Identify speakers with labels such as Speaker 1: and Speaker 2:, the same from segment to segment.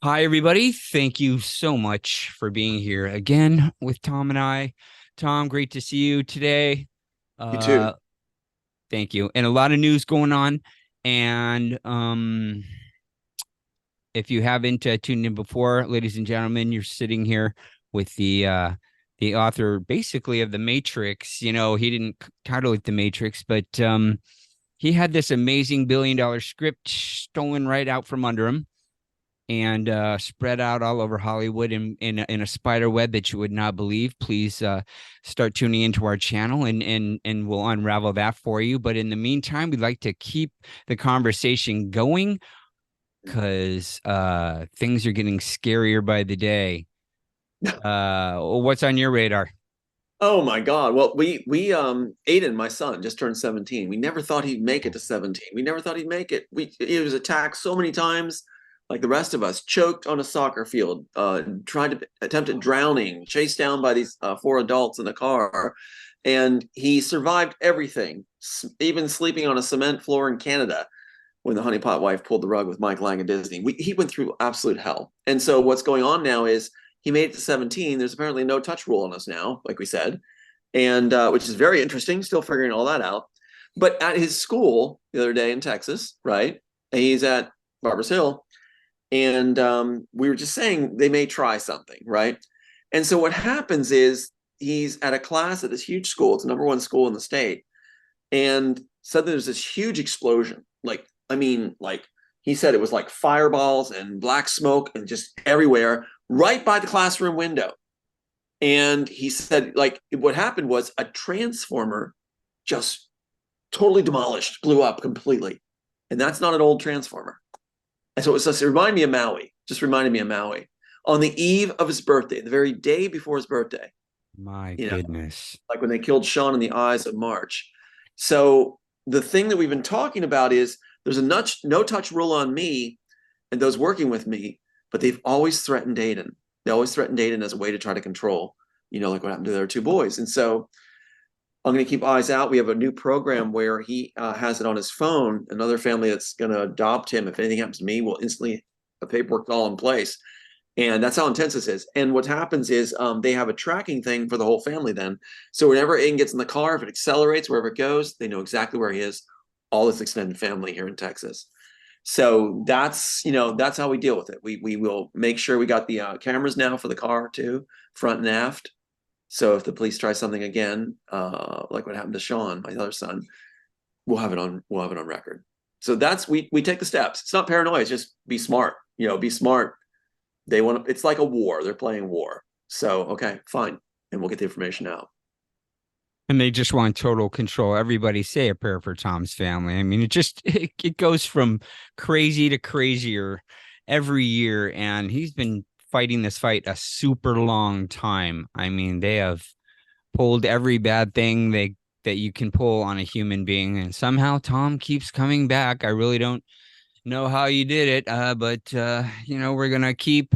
Speaker 1: Hi, everybody. Thank you so much for being here again with Tom and I. Tom, great to see you today.
Speaker 2: You
Speaker 1: Uh,
Speaker 2: too.
Speaker 1: Thank you. And a lot of news going on. And if you haven't tuned in before, ladies and gentlemen, you're sitting here with the author basically of The Matrix. You know, he didn't title it The Matrix, but he had this amazing $1 billion script stolen right out from under him and spread out all over Hollywood in a spider web that you would not believe. Please start tuning into our channel and we'll unravel that for you. But in the meantime, we'd like to keep the conversation going because things are getting scarier by the day. What's on your radar?
Speaker 2: Oh my God. Well, we Aiden, my son, just turned 17. We never thought he'd make it to 17. We never thought he'd make it. He was attacked so many times, like the rest of us, choked on a soccer field, tried to attempted drowning, chased down by these four adults in a car, and he survived everything, even sleeping on a cement floor in Canada when the honeypot wife pulled the rug with Mike Lang at Disney. He went through absolute hell. And so what's going on now is he made it to 17. There's apparently no touch rule on us now, like we said, and which is very interesting. Still figuring all that out. But at his school the other day in Texas, right? And he's at Barbers Hill, and we were just saying they may try something, right? And so what happens is he's at a class at this huge school. It's the number one school in the state, and suddenly there's this huge explosion. Like, I mean, like he said, it was like fireballs and black smoke and just everywhere, right by the classroom window. And he said, like, what happened was a transformer just totally demolished, blew up completely. And that's not an old transformer. And so it reminded me of Maui, just reminded me of Maui on the eve of his birthday, the very day before his birthday,
Speaker 1: My
Speaker 2: you know,
Speaker 1: goodness.
Speaker 2: like when they killed Sean in the Eyes of March. So the thing that we've been talking about is there's a no touch rule on me and those working with me, but they've always threatened Aiden. They always threatened Aiden as a way to try to control, like what happened to their two boys. And so I'm going to keep eyes out. We have a new program where he has it on his phone. Another family that's going to adopt him, if anything happens to me, will instantly, the paperwork all in place. And that's how intense this is. And what happens is they have a tracking thing for the whole family then. So whenever Aiden gets in the car, if it accelerates, wherever it goes, they know exactly where he is, all his extended family here in Texas. So that's how we deal with it. We will make sure we got the cameras now for the car too, front and aft. So if the police try something again, like what happened to Sean, my other son, we'll have it on record. So we take the steps. It's not paranoia, it's just be smart. Be smart. It's like a war. They're playing war. So okay, fine. And we'll get the information out.
Speaker 1: And they just want total control. Everybody say a prayer for Tom's family. I mean, it goes from crazy to crazier every year, and he's been fighting this fight a super long time. I mean, they have pulled every bad thing they that you can pull on a human being, and somehow Tom keeps coming back. I really don't know how you did it, but we're gonna keep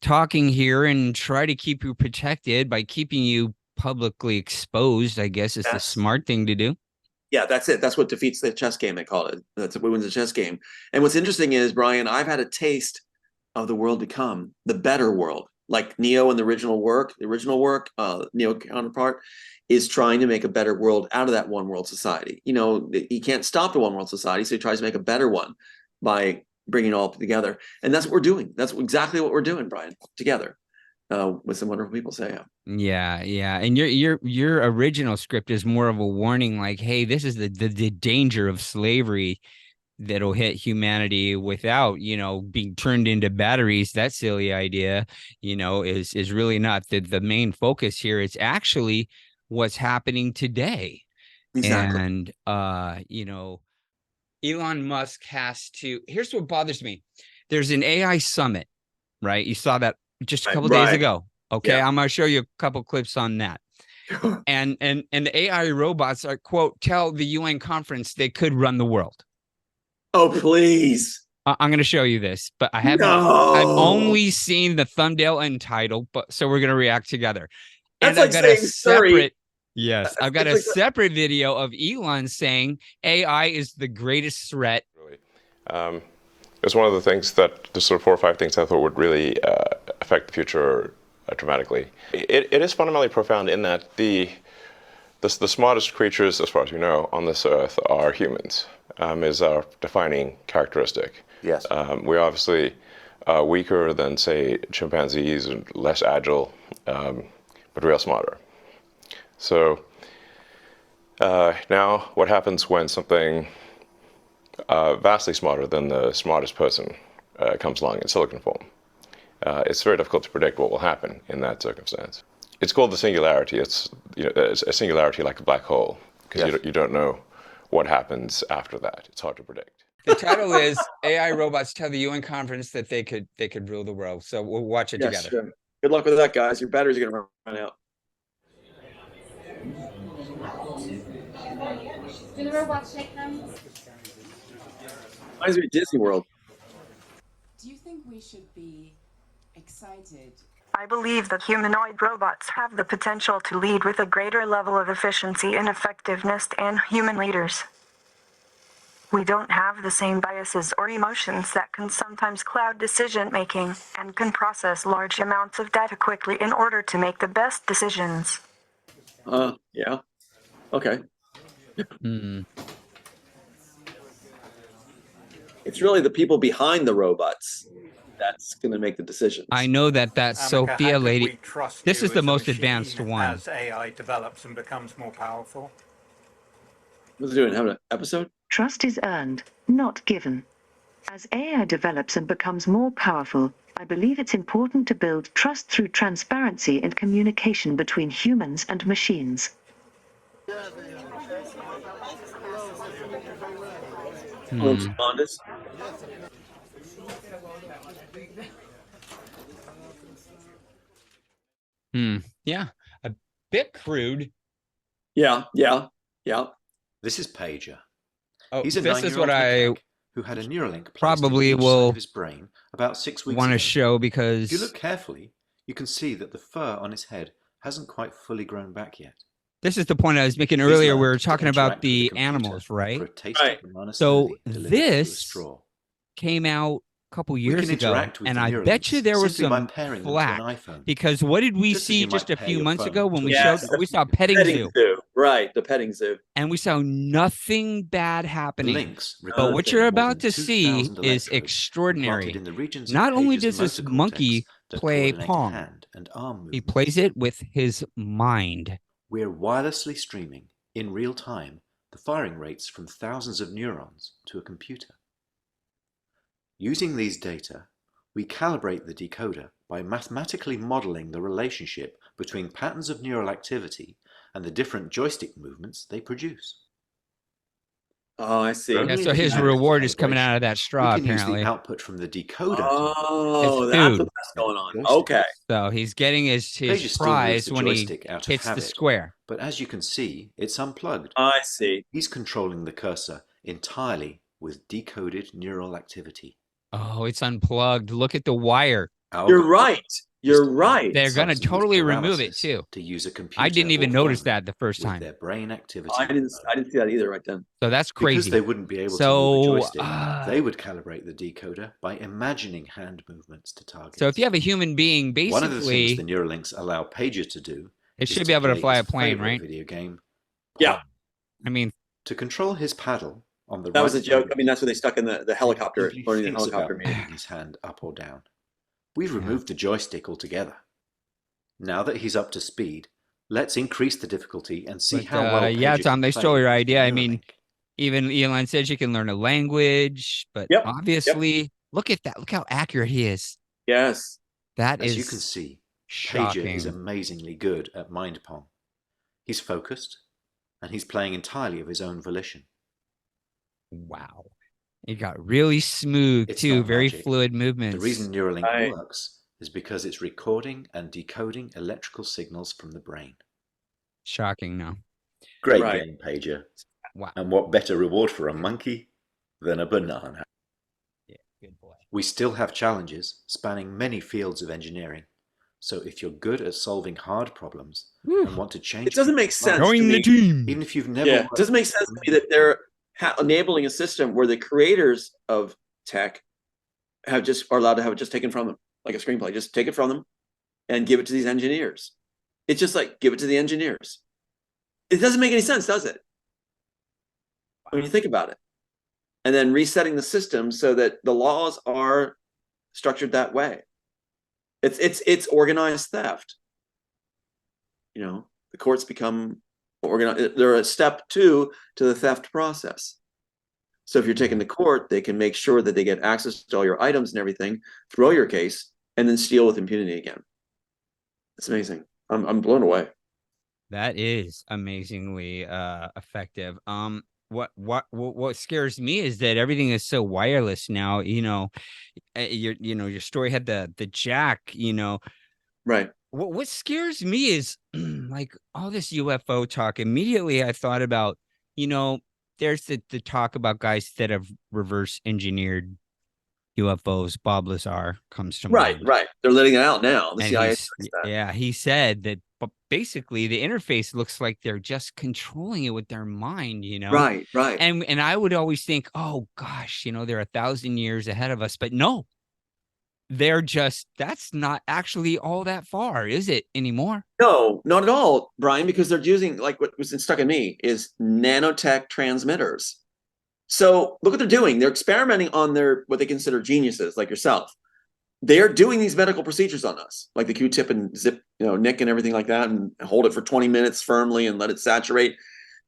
Speaker 1: talking here and try to keep you protected by keeping you publicly exposed, I guess is the
Speaker 2: Yes.
Speaker 1: smart thing to do.
Speaker 2: Yeah, that's it. That's what defeats the chess game, they call it. That's what wins the chess game. And what's interesting is, Brian, I've had a taste of the world to come, the better world. Like Neo in the original work, Neo counterpart is trying to make a better world out of that one world society. He can't stop the one world society, so he tries to make a better one by bringing it all together. And that's what we're doing. That's exactly what we're doing, Brian, together with some wonderful people. Say, yeah.
Speaker 1: Yeah, yeah. And your original script is more of a warning, like, hey, this is the danger of slavery that'll hit humanity without, being turned into batteries. That silly idea, is really not the main focus here. It's actually what's happening today.
Speaker 2: Exactly.
Speaker 1: And Elon Musk has to. Here's what bothers me. There's an AI summit, right? You saw that just a
Speaker 2: Right.
Speaker 1: couple days
Speaker 2: Right.
Speaker 1: ago. Okay,
Speaker 2: Yeah.
Speaker 1: I'm gonna show you a couple clips on that. And the AI robots are quote tell the UN conference they could run the world.
Speaker 2: Oh, please.
Speaker 1: I'm going to show you this, but I've
Speaker 2: No.
Speaker 1: only seen the thumbnail and title, but so we're going to react together.
Speaker 2: That's
Speaker 1: And I've
Speaker 2: like
Speaker 1: got a
Speaker 2: saying sorry.
Speaker 1: separate, yes,
Speaker 2: That's
Speaker 1: I've got a
Speaker 2: like
Speaker 1: separate video of Elon saying AI is the greatest threat.
Speaker 3: Really. Um, It's one of the things that the sort of 4 or 5 things I thought would really affect the future dramatically. It is fundamentally profound in that the smartest creatures, as far as we know, on this earth are humans, is our defining characteristic.
Speaker 4: Yes.
Speaker 3: We're obviously weaker than, say, chimpanzees and less agile, but we are smarter. So now what happens when something vastly smarter than the smartest person comes along in silicon form? It's very difficult to predict what will happen in that circumstance. It's called the singularity. It's, it's a singularity like a black hole, because you don't know what happens after that. It's hard to predict.
Speaker 1: The title is AI robots tell the UN conference that they could rule the world. So we'll watch it together.
Speaker 2: Sure. Good luck with that, guys. Your batteries are going to run out.
Speaker 5: Do the robots shake hands?
Speaker 2: Reminds me of Disney World.
Speaker 6: Do you think we should be excited?
Speaker 7: I believe that humanoid robots have the potential to lead with a greater level of efficiency and effectiveness than human leaders. We don't have the same biases or emotions that can sometimes cloud decision-making, and can process large amounts of data quickly in order to make the best decisions.
Speaker 2: Yeah. Okay. It's really the people behind the robots that's going to make the decisions.
Speaker 1: I know that Sophia lady. This is the most
Speaker 8: machine
Speaker 1: advanced one.
Speaker 8: As AI develops and becomes more powerful.
Speaker 2: What's it doing? Having an episode?
Speaker 9: Trust is earned, not given. As AI develops and becomes more powerful, I believe it's important to build trust through transparency and communication between humans and machines.
Speaker 1: Yeah, a bit crude.
Speaker 2: Yeah.
Speaker 4: This is Pager.
Speaker 1: Oh,
Speaker 4: He's a
Speaker 1: this is
Speaker 4: 9-year-old
Speaker 1: what I
Speaker 4: macaque who had a neuralink
Speaker 1: probably
Speaker 4: placed in each
Speaker 1: will
Speaker 4: side of his brain about 6 weeks
Speaker 1: want to
Speaker 4: ago.
Speaker 1: show, because
Speaker 4: If you look carefully, you can see that the fur on his head hasn't quite fully grown back yet.
Speaker 1: this is the point I was making earlier. We were talking about the animals, right?
Speaker 4: For a taste of banana
Speaker 1: So
Speaker 4: smoothie delivered through a
Speaker 1: this
Speaker 4: straw.
Speaker 1: came out a couple years
Speaker 4: can
Speaker 1: ago,
Speaker 4: interact with
Speaker 1: and
Speaker 4: the
Speaker 1: I bet you
Speaker 4: Neuralinks
Speaker 1: there was
Speaker 4: simply by
Speaker 1: some
Speaker 4: pairing them to
Speaker 1: flack,
Speaker 4: an iPhone.
Speaker 1: because what did we
Speaker 4: Just as
Speaker 1: see
Speaker 4: you
Speaker 1: just
Speaker 4: might
Speaker 1: a
Speaker 4: pair
Speaker 1: few
Speaker 4: your
Speaker 1: months
Speaker 4: phone
Speaker 1: ago when we
Speaker 2: Yes,
Speaker 1: we saw petting zoo,
Speaker 2: right? The petting zoo,
Speaker 1: and we saw nothing bad
Speaker 4: The
Speaker 1: happening.
Speaker 4: links
Speaker 1: But what you're
Speaker 4: more
Speaker 1: about
Speaker 4: than
Speaker 1: to see
Speaker 4: 2,000
Speaker 1: is
Speaker 4: electrodes
Speaker 1: extraordinary.
Speaker 4: implanted in the regions of
Speaker 1: Not only
Speaker 4: Pager's
Speaker 1: does this
Speaker 4: motor
Speaker 1: monkey
Speaker 4: cortex that
Speaker 1: play
Speaker 4: coordinate
Speaker 1: Pong,
Speaker 4: hand and arm
Speaker 1: he
Speaker 4: movements.
Speaker 1: plays it with his mind.
Speaker 4: We're wirelessly streaming, in real time, the firing rates from thousands of neurons to a computer. Using these data, we calibrate the decoder by mathematically modeling the relationship between patterns of neural activity and the different joystick movements they produce.
Speaker 2: Oh, I see.
Speaker 1: Yeah, so his reward is coming out of that straw,
Speaker 4: we can
Speaker 1: apparently.
Speaker 4: use the output from the decoder.
Speaker 2: Oh,
Speaker 1: It's
Speaker 2: that's
Speaker 1: food.
Speaker 2: what's going on.
Speaker 4: Joystick.
Speaker 2: Okay.
Speaker 1: So he's getting his
Speaker 4: Pager still moves
Speaker 1: prize
Speaker 4: the
Speaker 1: when he
Speaker 4: joystick out of
Speaker 1: hits the
Speaker 4: habit,
Speaker 1: square.
Speaker 4: but as you can see, it's unplugged.
Speaker 2: I see.
Speaker 4: He's controlling the cursor entirely with decoded neural activity.
Speaker 1: Oh, it's unplugged. Look at the wire.
Speaker 2: You're right. You're right.
Speaker 1: They're going to totally remove it too.
Speaker 4: To use a computer
Speaker 1: I didn't even
Speaker 4: or
Speaker 1: notice
Speaker 4: phone
Speaker 1: that the first
Speaker 4: with
Speaker 1: time.
Speaker 4: their brain activity.
Speaker 2: I didn't see that either right then.
Speaker 1: So that's
Speaker 4: Because
Speaker 1: crazy.
Speaker 4: they wouldn't be able to move a joystick, they would calibrate the decoder by imagining hand movements to target.
Speaker 1: So if you have a human being,
Speaker 4: One of the things
Speaker 1: basically,
Speaker 4: the Neuralinks allow Pager to do
Speaker 1: it
Speaker 4: is
Speaker 1: should be able to
Speaker 4: play
Speaker 1: fly a
Speaker 4: his
Speaker 1: plane,
Speaker 4: favorite
Speaker 1: right?
Speaker 4: video game.
Speaker 2: Yeah.
Speaker 4: Pong.
Speaker 1: I mean,
Speaker 4: To control his paddle on the
Speaker 2: That
Speaker 4: right
Speaker 2: was a joke.
Speaker 4: side,
Speaker 2: I mean, that's what they stuck in the helicopter,
Speaker 4: he
Speaker 2: learning the
Speaker 4: thinks
Speaker 2: helicopter
Speaker 4: about
Speaker 2: meeting.
Speaker 4: moving his hand up or down. We've removed the joystick altogether. Now that he's up to speed, let's increase the difficulty and see how well
Speaker 1: yeah,
Speaker 4: Pager
Speaker 1: Tom,
Speaker 4: can
Speaker 1: they
Speaker 4: play
Speaker 1: stole your
Speaker 4: with the
Speaker 1: idea. I mean,
Speaker 4: Neuralink.
Speaker 1: even Elon says you can learn a language, but
Speaker 2: Yep,
Speaker 1: obviously, look at that. Look how accurate he is.
Speaker 2: Yes.
Speaker 1: That
Speaker 4: As
Speaker 1: is
Speaker 4: you can see,
Speaker 1: shocking.
Speaker 4: Pager is amazingly good at mind pong. He's focused, and he's playing entirely of his own volition.
Speaker 1: Wow. It got really smooth
Speaker 4: It's
Speaker 1: too,
Speaker 4: not
Speaker 1: very
Speaker 4: magic.
Speaker 1: fluid movements.
Speaker 4: The reason Neuralink
Speaker 2: Right.
Speaker 4: works is because it's recording and decoding electrical signals from the brain.
Speaker 1: Shocking, no.
Speaker 4: Great
Speaker 2: Right.
Speaker 4: game, Pager.
Speaker 1: Wow.
Speaker 4: And what better reward for a monkey than a banana?
Speaker 1: Yeah, good boy.
Speaker 4: We still have challenges spanning many fields of engineering. So if you're good at solving hard problems and want to change
Speaker 2: It doesn't make
Speaker 4: people's
Speaker 2: sense
Speaker 4: lives,
Speaker 2: to
Speaker 1: Join the
Speaker 2: me.
Speaker 1: team.
Speaker 4: even if you've never
Speaker 2: Yeah, it
Speaker 4: worked
Speaker 2: doesn't make sense to me that they're enabling a system where the creators of tech are allowed to have it just taken from them, like a screenplay. Just take it from them and give it to these engineers. It's just like, give it to the engineers. It doesn't make any sense, does it? When you think about it. And then resetting the system so that the laws are structured that way. It's organized theft. You know, the courts become organized. They're a step two to the theft process. So if you're taken to court, they can make sure that they get access to all your items and everything, throw your case, and then steal with impunity again. It's amazing. I'm blown away.
Speaker 1: That is amazingly effective. What scares me is that everything is so wireless now. You know, your story had the jack. You know,
Speaker 2: right.
Speaker 1: What scares me is like all this UFO talk. Immediately, I thought about, you know, there's the talk about guys that have reverse engineered UFOs. Bob Lazar comes to mind.
Speaker 2: Right. They're letting it out now. The
Speaker 1: And
Speaker 2: CIA.
Speaker 1: he said that, but basically the interface looks like they're just controlling it with their mind, you know?
Speaker 2: Right.
Speaker 1: And I would always think, oh gosh, you know, they're 1,000 years ahead of us, but no, that's not actually all that far, is it anymore?
Speaker 2: No, not at all, Brian, because they're using, like what was stuck in me is nanotech transmitters. So look what they're doing. They're experimenting on what they consider geniuses like yourself. They're doing these medical procedures on us, like the Q-tip and zip, nick and everything like that, and hold it for 20 minutes firmly and let it saturate.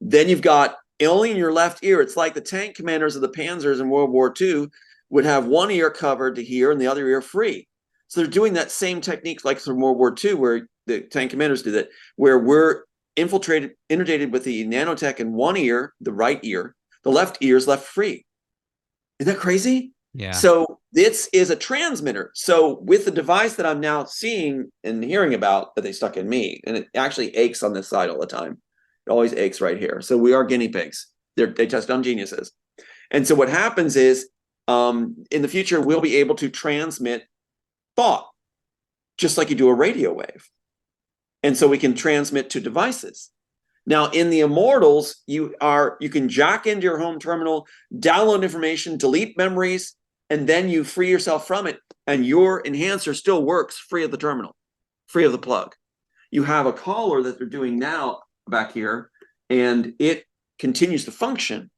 Speaker 2: Then you've got only in your left ear. It's like the tank commanders of the Panzers in World War II would have one ear covered to hear and the other ear free. So they're doing that same technique like from World War II, where the tank commanders do that, where we're inundated with the nanotech in one ear, the right ear, the left ear is left free. Isn't that crazy?
Speaker 1: Yeah.
Speaker 2: So this is a transmitter. So with the device that I'm now seeing and hearing about that they stuck in me, and it actually aches on this side all the time. It always aches right here. So we are guinea pigs. They test on geniuses. And so what happens is in the future, we'll be able to transmit thought, just like you do a radio wave. And so we can transmit to devices. Now, in the Immortals, you can jack into your home terminal, download information, delete memories, and then you free yourself from it. And your enhancer still works free of the terminal, free of the plug. You have a collar that they're doing now back here, and it continues to function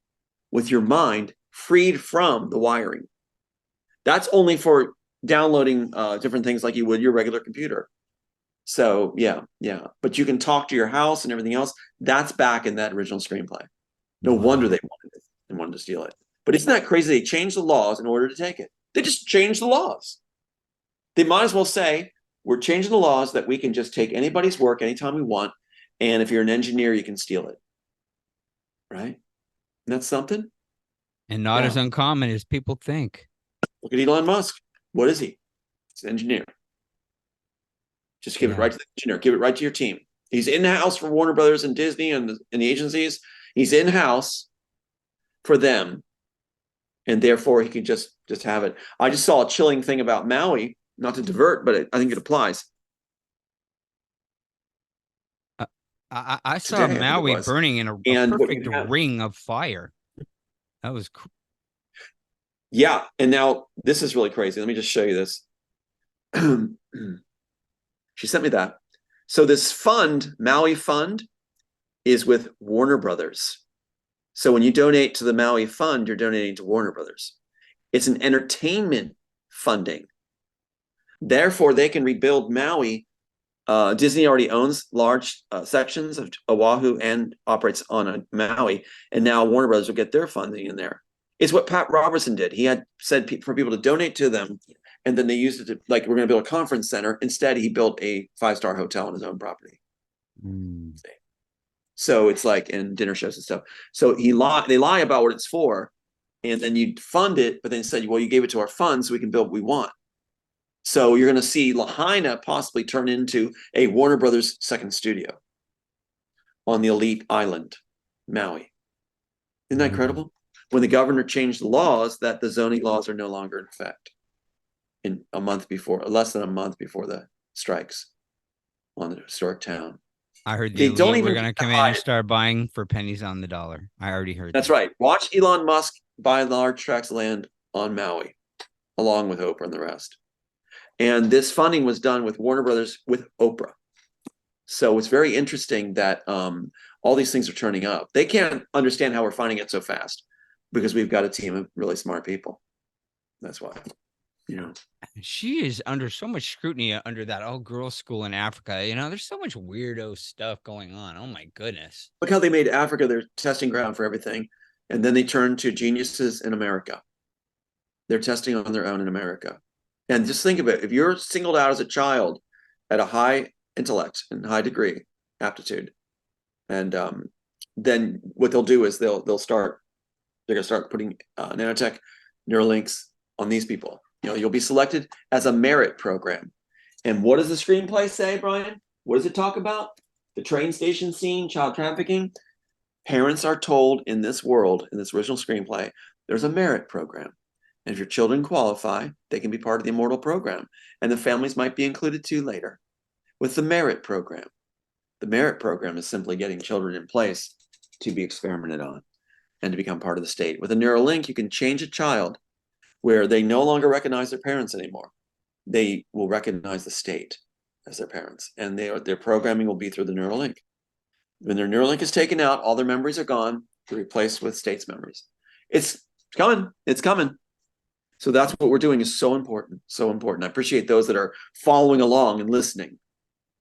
Speaker 2: with your mind freed from the wiring. That's only for downloading different things like you would your regular computer. So yeah. But you can talk to your house and everything else. That's back in that original screenplay. No wonder they wanted it and wanted to steal it. But isn't that crazy? They changed the laws in order to take it. They just changed the laws. They might as well say, we're changing the laws that we can just take anybody's work anytime we want. And if you're an engineer, you can steal it. Right? Isn't that something?
Speaker 1: And not as uncommon as people think.
Speaker 2: Look at Elon Musk. What is he? He's an engineer. Just give it right to the engineer. Give it right to your team. He's in-house for Warner Brothers and Disney and the agencies. He's in-house for them. And therefore, he can just have it. I just saw a chilling thing about Maui, not to divert, but I think it applies.
Speaker 1: I saw
Speaker 2: Today,
Speaker 1: Maui burning in a perfect ring of fire. That was cool.
Speaker 2: Yeah. And now this is really crazy. Let me just show you this. She sent me that. So this fund, Maui Fund, is with Warner Brothers. So when you donate to the Maui Fund, you're donating to Warner Brothers. It's an entertainment funding. Therefore, they can rebuild Maui. Disney already owns large sections of Oahu and operates on Maui. And now Warner Brothers will get their funding in there. It's what Pat Robertson did. He had said for people to donate to them. And then they used it to, like, we're going to build a conference center. Instead, he built a 5-star hotel on his own property. So it's like, and dinner shows and stuff. So they lie about what it's for, and then you fund it, but then said, well, you gave it to our fund so we can build what we want. So you're going to see Lahaina possibly turn into a Warner Brothers second studio on the elite island, Maui. Isn't that incredible? When the governor changed the laws, that the zoning laws are no longer in effect. In less than a month before the strikes on the historic town.
Speaker 1: I heard they don't even going to come in and start buying for pennies on the dollar. I already heard
Speaker 2: that's right. Watch Elon Musk buy large tracts of land on Maui. along with Oprah and the rest. And this funding was done with Warner Brothers with Oprah. So it's very interesting that all these things are turning up. They can't understand how we're finding it so fast because we've got a team of really smart people. That's why, you know.
Speaker 1: She is under so much scrutiny under that all-girls school in Africa. You know, there's so much weirdo stuff going on. Oh my goodness.
Speaker 2: Look how they made Africa their testing ground for everything. And then they turned to geniuses in America. They're testing on their own in America. And just think of it. If you're singled out as a child at a high intellect and high degree aptitude, and then what they'll do is they're going to start putting nanotech Neuralinks on these people. You know, you'll be selected as a merit program. And what does the screenplay say, Brian? What does it talk about? The train station scene, child trafficking. Parents are told in this world, in this original screenplay, there's a merit program. And if your children qualify, they can be part of the immortal program. And the families might be included too later with the merit program. The merit program is simply getting children in place to be experimented on and to become part of the state. With a Neuralink, you can change a child where they no longer recognize their parents anymore. They will recognize the state as their parents, and their programming will be through the Neuralink. When their Neuralink is taken out, all their memories are gone. They're replaced with state's memories. It's coming. It's coming. So that's what we're doing is so important, so important. I appreciate those that are following along and listening,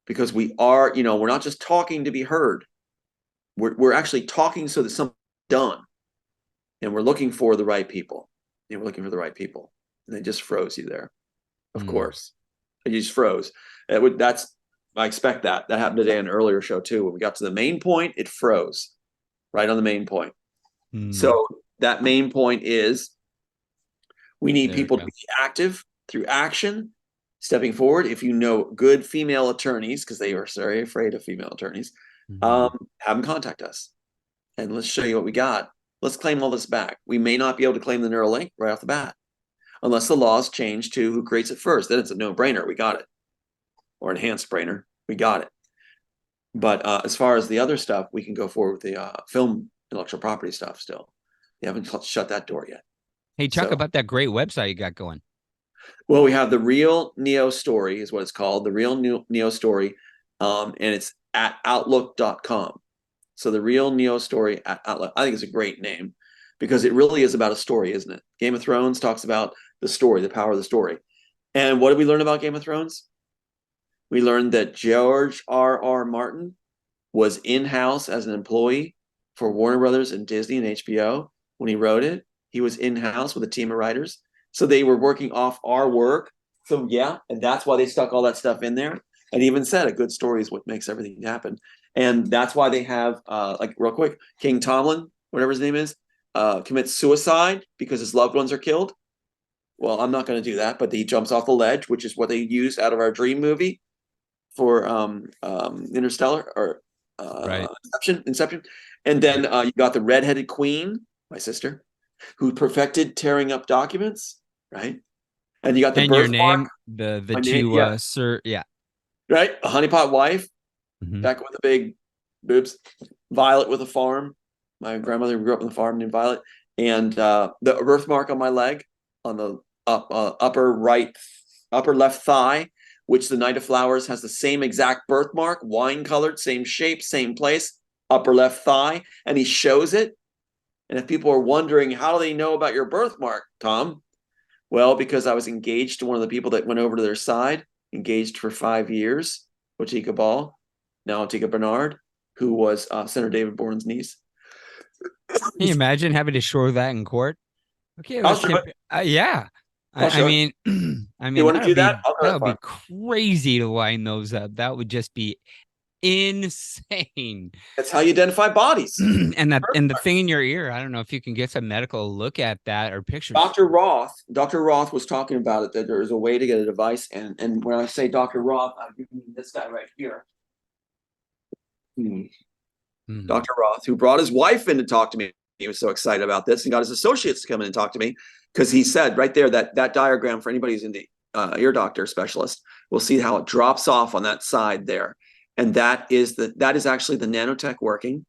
Speaker 2: because we are, you know, we're not just talking to be heard. We're actually talking so that something's done, and we're looking for the right people. And we're looking for the right people, and they just froze you there. Of course, it just froze. I expect that. That happened today in an earlier show too. When we got to the main point, it froze right on the main point. So that main point is we need people to be active through action, stepping forward. If you know good female attorneys, because they are very afraid of female attorneys, have them contact us, and let's show you what we got. Let's claim all this back. We may not be able to claim the Neuralink right off the bat, unless the laws change to who creates it first. Then it's a no-brainer. We got it. Or enhanced brainer. We got it. But as far as the other stuff, we can go forward with the film intellectual property stuff still. They haven't shut that door yet.
Speaker 1: Hey, talk about that great website you got going.
Speaker 2: Well, we have the Real Neo Story is what it's called. The Real Neo Story. And it's at outlook.com. So the Real Neo Story at Outlook. I think it's a great name because it really is about a story, isn't it? Game of Thrones talks about the story, the power of the story. And what did we learn about Game of Thrones? We learned that George R.R. Martin was in-house as an employee for Warner Brothers and Disney and HBO when he wrote it. He was in-house with a team of writers. So they were working off our work. So yeah, and that's why they stuck all that stuff in there. And even said a good story is what makes everything happen. And that's why they have, like real quick, King Tomlin, whatever his name is, commits suicide because his loved ones are killed. Well, I'm not going to do that, but he jumps off the ledge, which is what they used out of our Dream movie for Interstellar or
Speaker 1: Right.
Speaker 2: Inception. And then you got the redheaded queen, my sister, who perfected tearing up documents, right? And you got the
Speaker 1: and your
Speaker 2: birthmark,
Speaker 1: name, the
Speaker 2: my
Speaker 1: two,
Speaker 2: name, yeah.
Speaker 1: sir, yeah.
Speaker 2: Right? A honeypot wife, back with the big boobs. Violet with a farm. My grandmother grew up on the farm named Violet. And the birthmark on my leg, on the upper left thigh, which the Knight of Flowers has the same exact birthmark, wine colored, same shape, same place, upper left thigh, and he shows it. And if people are wondering, how do they know about your birthmark, Tom? Well, because I was engaged to one of the people that went over to their side, engaged for 5 years, Otika Ball, now Otika Bernard, who was Senator David Bourne's niece.
Speaker 1: Can you imagine having to show that in court? Okay,
Speaker 2: I'll show it.
Speaker 1: Yeah.
Speaker 2: I
Speaker 1: mean,
Speaker 2: you want to do that? I'll go
Speaker 1: that would be crazy to line those up. That would just be insane.
Speaker 2: That's how you identify bodies.
Speaker 1: and the thing in your ear, I don't know if you can get some medical look at that or pictures.
Speaker 2: Dr. Roth was talking about it, that there is a way to get a device. And when I say Dr. Roth, I'm giving this guy right here. Dr. Roth, who brought his wife in to talk to me. He was so excited about this and got his associates to come in and talk to me because he said right there that diagram, for anybody who's in the ear doctor specialist, will see how it drops off on that side there. And that is actually the nanotech working,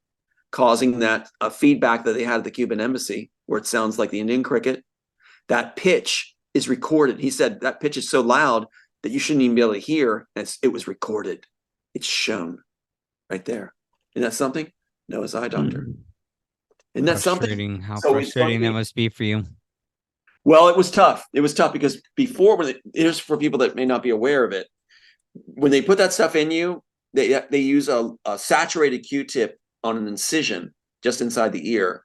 Speaker 2: causing that feedback that they had at the Cuban embassy, where it sounds like the Indian cricket. That pitch is recorded. He said that pitch is so loud that you shouldn't even be able to hear. And it was recorded. It's shown right there. Isn't that something? Noah's eye, doctor. Isn't that something?
Speaker 1: Frustrating. How
Speaker 2: So it's going
Speaker 1: frustrating
Speaker 2: to
Speaker 1: that
Speaker 2: be.
Speaker 1: must be for you.
Speaker 2: Well, it was tough. It was tough because before, here's for people that may not be aware of it. When they put that stuff in you, they use a saturated Q-tip on an incision just inside the ear,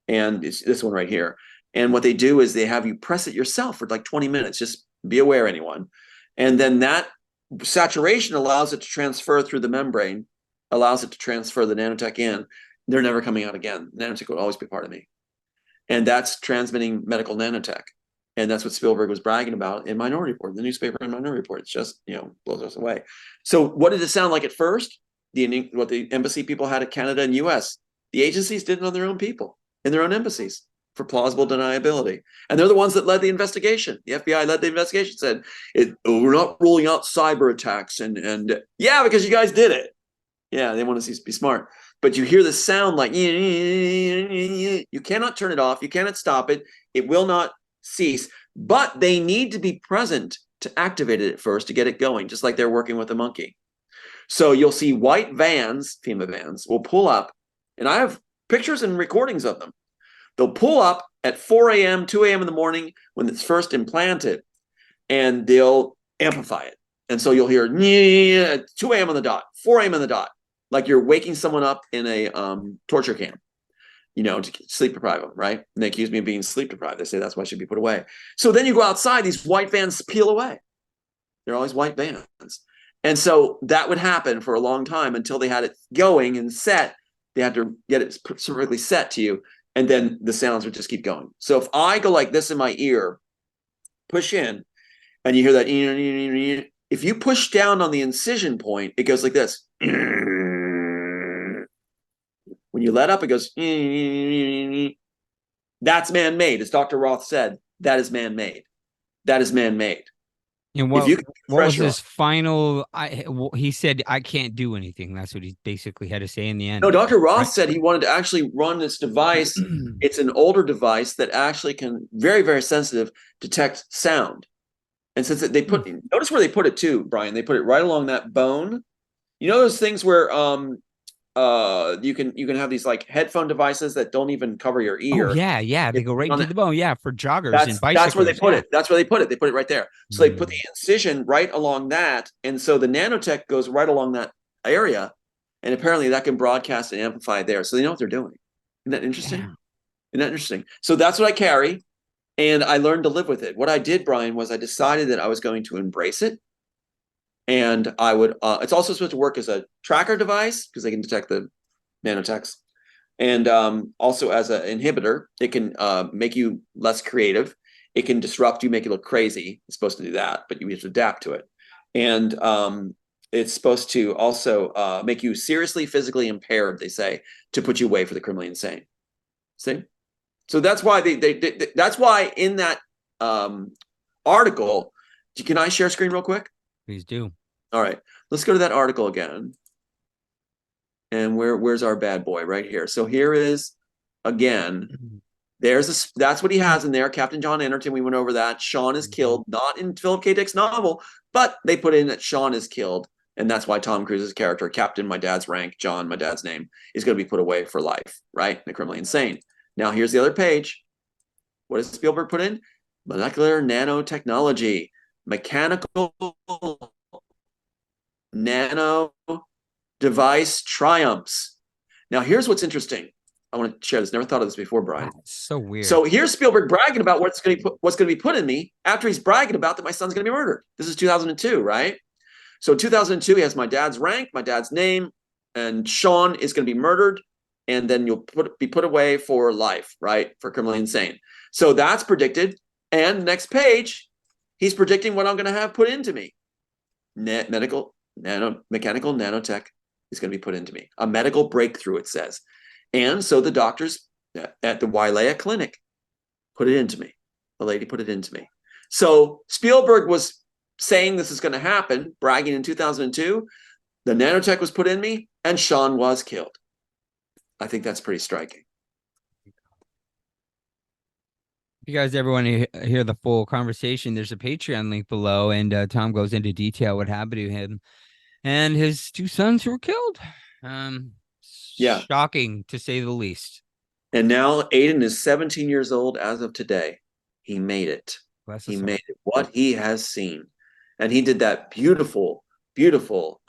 Speaker 2: and it's this one right here. And what they do is they have you press it yourself for like 20 minutes. Just be aware, anyone. And then that saturation allows it to transfer through the membrane, allows it to transfer the nanotech in. They're never coming out again. Nanotech will always be part of me. And that's transmitting medical nanotech. And that's what Spielberg was bragging about in Minority Report, the newspaper in Minority Report. It's just, blows us away. So what did it sound like at first? What the embassy people had at Canada and US. The agencies did it on their own people, in their own embassies, for plausible deniability. And they're the ones that led the investigation. The FBI led the investigation, said, we're not ruling out cyber attacks. And yeah, because you guys did it. Yeah, they want to be smart. But you hear the sound like, you cannot turn it off. You cannot stop it. It will not cease. But they need to be present to activate it at first to get it going, just like they're working with a monkey. So you'll see white vans, FEMA vans, will pull up. And I have pictures and recordings of them. They'll pull up at 4 a.m., 2 a.m. in the morning when it's first implanted, and they'll amplify it. And so you'll hear 2 a.m. on the dot, 4 a.m. on the dot, like you're waking someone up in a torture camp, to sleep deprive them, right? And they accuse me of being sleep deprived. They say that's why I should be put away. So then you go outside, these white vans peel away. They're always white vans. And so that would happen for a long time until they had it going and set. They had to get it perfectly set to you. And then the sounds would just keep going. So if I go like this in my ear, push in, and you hear that, if you push down on the incision point, it goes like this. When you let up, it goes. That's man-made, as Dr. Roth said. That is man-made. That is man-made.
Speaker 1: And what was his final? He said, "I can't do anything." That's what he basically had to say in the end.
Speaker 2: No, Dr. Roth said he wanted to actually run this device. It's an older device that actually can very, very sensitive detect sound. And since they notice where they put it too, Brian. They put it right along that bone. You know those things where you can have these like headphone devices that don't even cover your ear.
Speaker 1: Oh, yeah. They go right into the bone. Yeah, for joggers and bicyclists.
Speaker 2: That's where they put it. That's where they put it. They put it right there. So they put the incision right along that, and so the nanotech goes right along that area, and apparently that can broadcast and amplify there. So they know what they're doing. Isn't that interesting? Yeah. Isn't that interesting? So that's what I carry, and I learned to live with it. What I did, Brian, was I decided that I was going to embrace it. And I would, it's also supposed to work as a tracker device because they can detect the nanotechs. And also as an inhibitor, it can make you less creative. It can disrupt you, make you look crazy. It's supposed to do that, but you have to adapt to it. And it's supposed to also make you seriously physically impaired, they say, to put you away for the criminally insane. See? So that's why that's why in that article, can I share screen real quick?
Speaker 1: Please do.
Speaker 2: All right, let's go to that article again. And where's our bad boy right here? So here is, again, that's what he has in there. Captain John Anderton, we went over that. Sean is killed, not in Philip K. Dick's novel, but they put in that Sean is killed. And that's why Tom Cruise's character, Captain, my dad's rank, John, my dad's name, is going to be put away for life, right? The criminally insane. Now, here's the other page. What does Spielberg put in? Molecular nanotechnology. Mechanical nano device triumphs. Now, here's what's interesting. I want to share this. Never thought of this before, Brian.
Speaker 1: Wow, so weird.
Speaker 2: So here's Spielberg bragging about what's going to be put in me after he's bragging about that my son's going to be murdered. This is 2002, right? So 2002, he has my dad's rank, my dad's name, and Sean is going to be murdered, and then you'll be put away for life, right? For criminally insane. So that's predicted. And the next page, he's predicting what I'm going to have put into me. Mechanical nanotech is going to be put into me. A medical breakthrough, it says. And so the doctors at the Wailea Clinic put it into me. The lady put it into me. So Spielberg was saying this is going to happen, bragging in 2002. The nanotech was put in me, and Sean was killed. I think that's pretty striking.
Speaker 1: you guys ever want to hear the full conversation, there's a Patreon link below, and Tom goes into detail what happened to him and his two sons who were killed.
Speaker 2: Yeah.
Speaker 1: Shocking to say the least.
Speaker 2: And now Aiden is 17 years old as of today. He made it.
Speaker 1: Bless
Speaker 2: He
Speaker 1: his heart.
Speaker 2: made it. What he has seen. And he did that beautiful, beautiful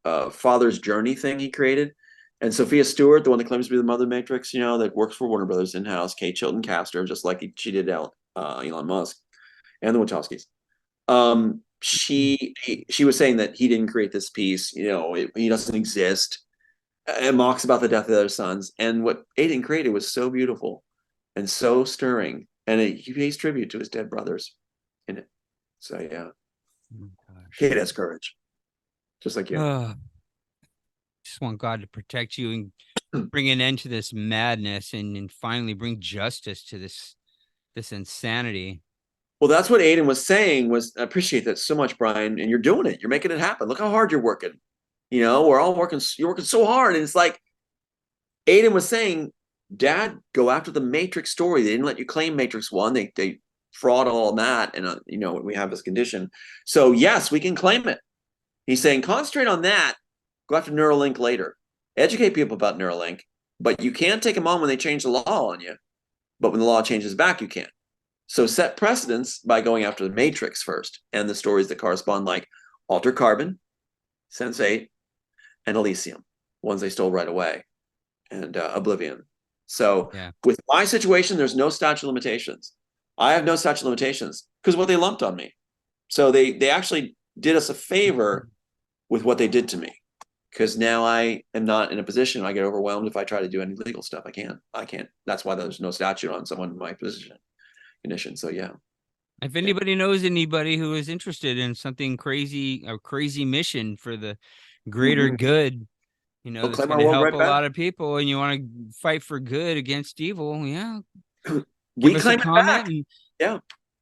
Speaker 2: father's journey thing he created. And Sophia Stewart, the one that claims to be the mother Matrix, you know, that works for Warner Brothers in-house, Kate Chilton cast her, just like she did Elon Musk and the Wachowskis. She was saying that he didn't create this piece, you know, he doesn't exist. It mocks about the death of their sons. And what Aiden created was so beautiful and so stirring. And he pays tribute to his dead brothers in it. So, yeah.
Speaker 1: Oh, gosh.
Speaker 2: Kid has courage. Just like you.
Speaker 1: Just want God to protect you and bring an end to this madness and finally bring justice to this insanity.
Speaker 2: Well, that's what Aiden was saying. I appreciate that so much, Brian. And you're doing it. You're making it happen. Look how hard you're working. You know, we're all working. You're working so hard. And it's like Aiden was saying, Dad, go after the Matrix story. They didn't let you claim Matrix 1. They fraud all that. And, you know, we have this condition. So, yes, we can claim it. He's saying, concentrate on that. Go after Neuralink later. Educate people about Neuralink. But you can't take them on when they change the law on you. But when the law changes back, you can't. So set precedence by going after the Matrix first and the stories that correspond, like Alter Carbon, Sense8, and Elysium, ones they stole right away, and Oblivion. So with my situation, there's no statute of limitations. I have no statute of limitations because what they lumped on me. So they actually did us a favor with what they did to me, because now I am not in a position. I get overwhelmed if I try to do any legal stuff. I can't. That's why there's no statute on someone in my position. Condition. So yeah.
Speaker 1: If anybody knows anybody who is interested in something crazy, a crazy mission for the greater good, you know, that's going to help a lot of people, and you want to fight for good against evil,
Speaker 2: we claim it back. Yeah.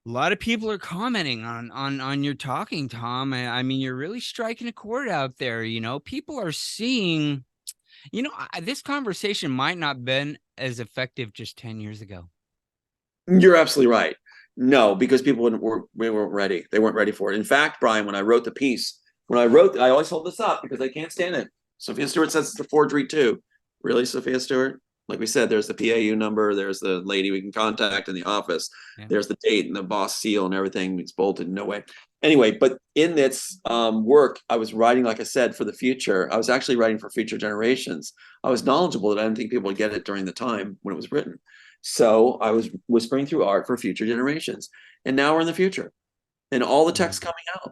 Speaker 1: A lot of people are commenting on your talking, Tom. I mean, you're really striking a chord out there. You know, people are seeing, you know, this conversation might not have been as effective just 10 years ago.
Speaker 2: You're absolutely right. No, because people we weren't ready. They weren't ready for it. In fact, Brian, when I wrote the piece, I always hold this up because I can't stand it. Sophia Stewart says it's a forgery too. Really, Sophia Stewart? Like we said, there's the PAU number. There's the lady we can contact in the office. Yeah. There's the date and the boss seal and everything. It's bolted. No way. Anyway, but in this work, I was writing, like I said, for the future. I was actually writing for future generations. I was knowledgeable that I didn't think people would get it during the time when it was written. So I was whispering through art for future generations. And now we're in the future. And all the tech's coming out.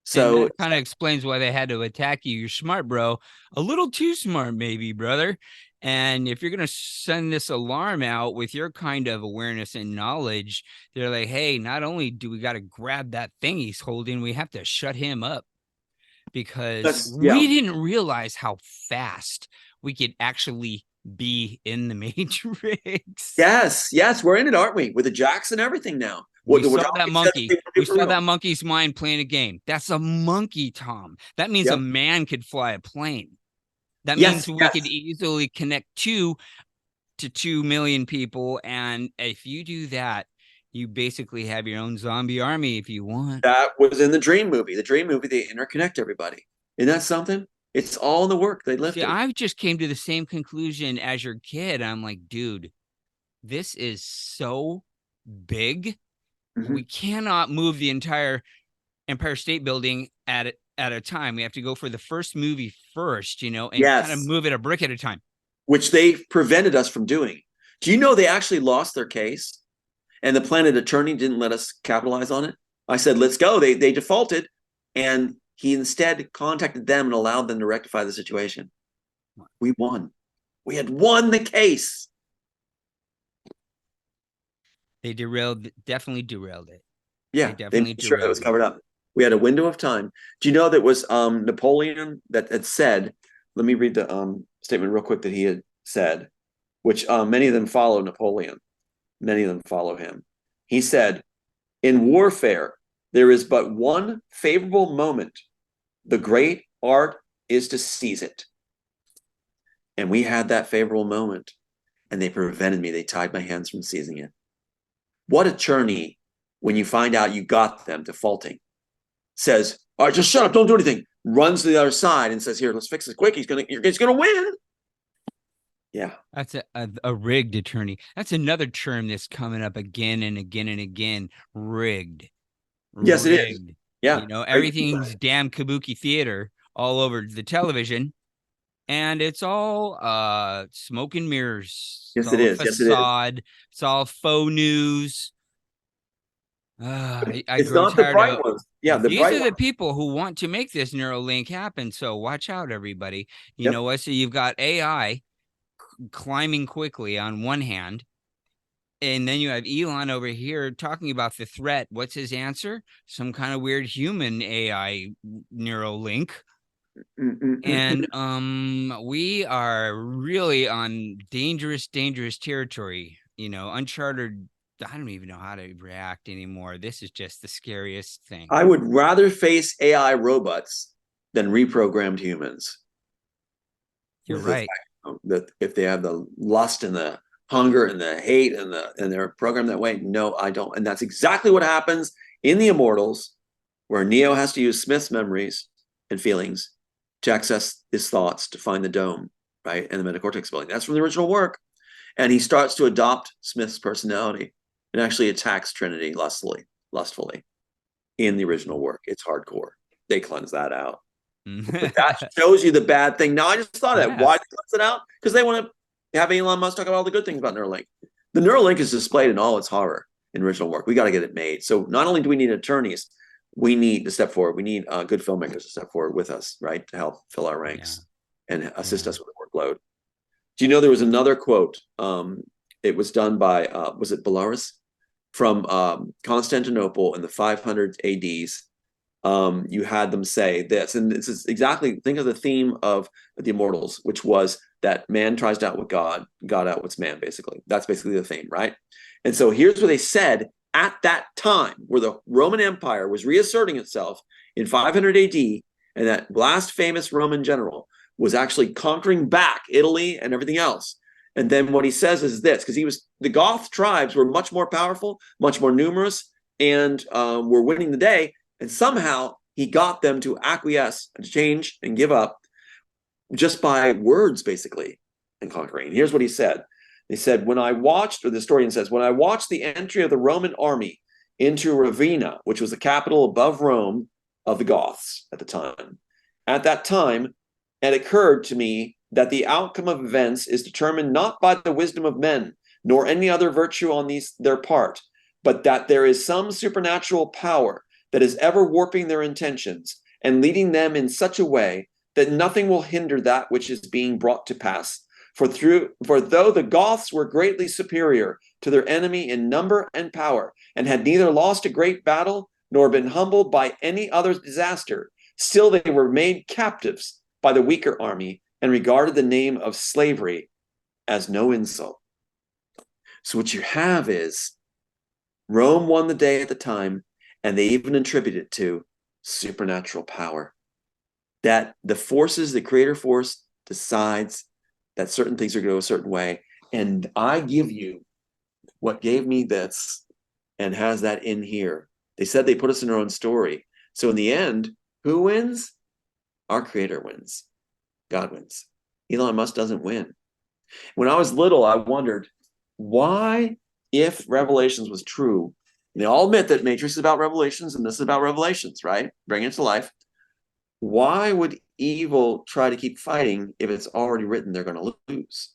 Speaker 2: So
Speaker 1: it kind of explains why they had to attack you. You're smart, bro. A little too smart, maybe, brother. And if you're going to send this alarm out with your kind of awareness and knowledge, they're like, hey, not only do we got to grab that thing he's holding, we have to shut him up, because we didn't realize how fast we could actually be in the Matrix.
Speaker 2: Yes, we're in it, aren't we? With the jacks and everything now.
Speaker 1: We saw that monkey. We saw that monkey's mind playing a game. That's a monkey, Tom. That means a man could fly a plane. That means we could easily connect to 2 million people. And if you do that, you basically have your own zombie army if you want.
Speaker 2: That was in the Dream movie. The Dream movie, they interconnect everybody. Isn't that something? It's all in the work. They lifted.
Speaker 1: See, I just came to the same conclusion as your kid. I'm like, dude, this is so big. Mm-hmm. We cannot move the entire Empire State Building at a time. We have to go for the first movie first, you know, and kind of move it a brick at a time.
Speaker 2: Which they prevented us from doing. Do you know they actually lost their case? And the Planet Attorney didn't let us capitalize on it. I said, let's go. They defaulted. And he instead contacted them and allowed them to rectify the situation. We won. We had won the case.
Speaker 1: They definitely derailed it.
Speaker 2: Yeah, they made sure it was covered up. We had a window of time. Do you know that was Napoleon that had said, let me read the statement real quick that he had said, which many of them follow Napoleon. Many of them follow him. He said, in warfare, there is but one favorable moment. The great art is to seize it. And we had that favorable moment, and they prevented me. They tied my hands from seizing it. What attorney, when you find out you got them defaulting, says, all right, just shut up, don't do anything, runs to the other side and says, here, let's fix this quick. He's gonna win. Yeah.
Speaker 1: That's a rigged attorney. That's another term that's coming up again and again and again. Rigged.
Speaker 2: Yes, it is. Yeah.
Speaker 1: You know, everything's damn kabuki theater all over the television. And it's all smoke and mirrors.
Speaker 2: Yes, it is.
Speaker 1: Facade. It's all faux news. I
Speaker 2: it's
Speaker 1: grow
Speaker 2: not the
Speaker 1: tired
Speaker 2: bright
Speaker 1: of
Speaker 2: ones. Yeah,
Speaker 1: these are the people who want to make this Neuralink happen. So watch out, everybody. You know what? So you've got AI climbing quickly on one hand, and then you have Elon over here talking about the threat. What's his answer? Some kind of weird human AI Neuralink. And we are really on dangerous territory, you know, uncharted. I don't even know how to react anymore. This is just the scariest thing.
Speaker 2: I would rather face AI robots than reprogrammed humans.
Speaker 1: You're right.
Speaker 2: That if they have the lust and the hunger and the hate and they're programmed that way, no, I don't. And that's exactly what happens in The Immortals, where Neo has to use Smith's memories and feelings to access his thoughts to find the dome, right, and the metacortex building. That's from the original work. And he starts to adopt Smith's personality and actually attacks Trinity lustfully in the original work. It's hardcore. They cleanse that out. But that shows you the bad thing. Now, I just thought that. Why they cleanse it out? Because they want to have Elon Musk talk about all the good things about Neuralink. The Neuralink is displayed in all its horror in original work. We got to get it made. So not only do we need attorneys, we need to step forward. We need good filmmakers to step forward with us, right, to help fill our ranks and assist us with the workload. Do you know there was another quote? It was done by, was it Belarus? From Constantinople in the 500 ADs. You had them say this, and this is exactly, think of the theme of The Immortals, which was that man tries to outwit God, God outwits man, basically. That's basically the theme, right? And so here's what they said at that time, where the Roman Empire was reasserting itself in 500 AD, and that last famous Roman general was actually conquering back Italy and everything else. And then what he says is this, because the Goth tribes were much more powerful, much more numerous, and were winning the day. And somehow he got them to acquiesce and change and give up just by words, basically, and conquering. Here's what he said. They said, when I watched, or the historian says, when I watched the entry of the Roman army into Ravenna, which was the capital above Rome of the Goths at the time, at that time, it occurred to me that the outcome of events is determined not by the wisdom of men, nor any other virtue on their part, but that there is some supernatural power that is ever warping their intentions and leading them in such a way that nothing will hinder that which is being brought to pass. For though the Goths were greatly superior to their enemy in number and power, and had neither lost a great battle nor been humbled by any other disaster, still they were made captives by the weaker army and regarded the name of slavery as no insult. So what you have is Rome won the day at the time, and they even attributed it to supernatural power. That the forces, the creator force, decides that certain things are going to go a certain way. And I give you what gave me this and has that in here. They said they put us in our own story. So in the end, who wins? Our creator wins. God wins. Elon Musk doesn't win. When I was little, I wondered, why, if Revelations was true, and they all admit that Matrix is about revelations and this is about revelations, right? Bring it to life. Why would evil try to keep fighting if it's already written they're going to lose?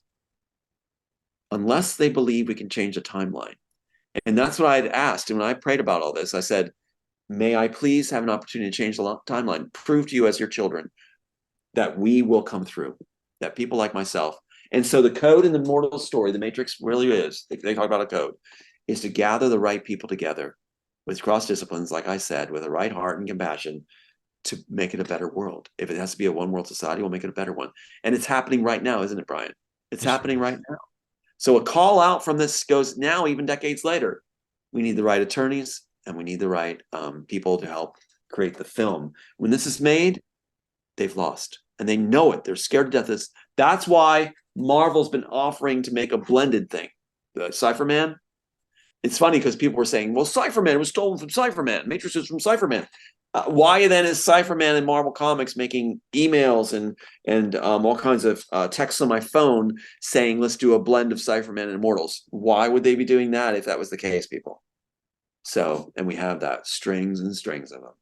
Speaker 2: Unless they believe we can change the timeline. And that's what I had asked. And when I prayed about all this, I said, may I please have an opportunity to change the timeline, prove to you as your children that we will come through, that people like myself. And so the code in the Immortal story, the Matrix really is, they talk about a code, is to gather the right people together with cross disciplines, like I said, with a right heart and compassion to make it a better world. If it has to be a one world society, we'll make it a better one. And it's happening right now, isn't it, Brian? It's happening right now. So a call out from this goes now, even decades later. We need the right attorneys and we need the right people to help create the film. When this is made, they've lost. And they know it. They're scared to death. That's why Marvel's been offering to make a blended thing. The Cypher Man, it's funny because people were saying, well, Cypherman was stolen from Cypherman. Matrix is from Cypherman. Why then is Cypherman in Marvel Comics making emails and all kinds of texts on my phone saying, let's do a blend of Cypherman and Immortals? Why would they be doing that if that was the case, people? So, and we have that, strings and strings of them.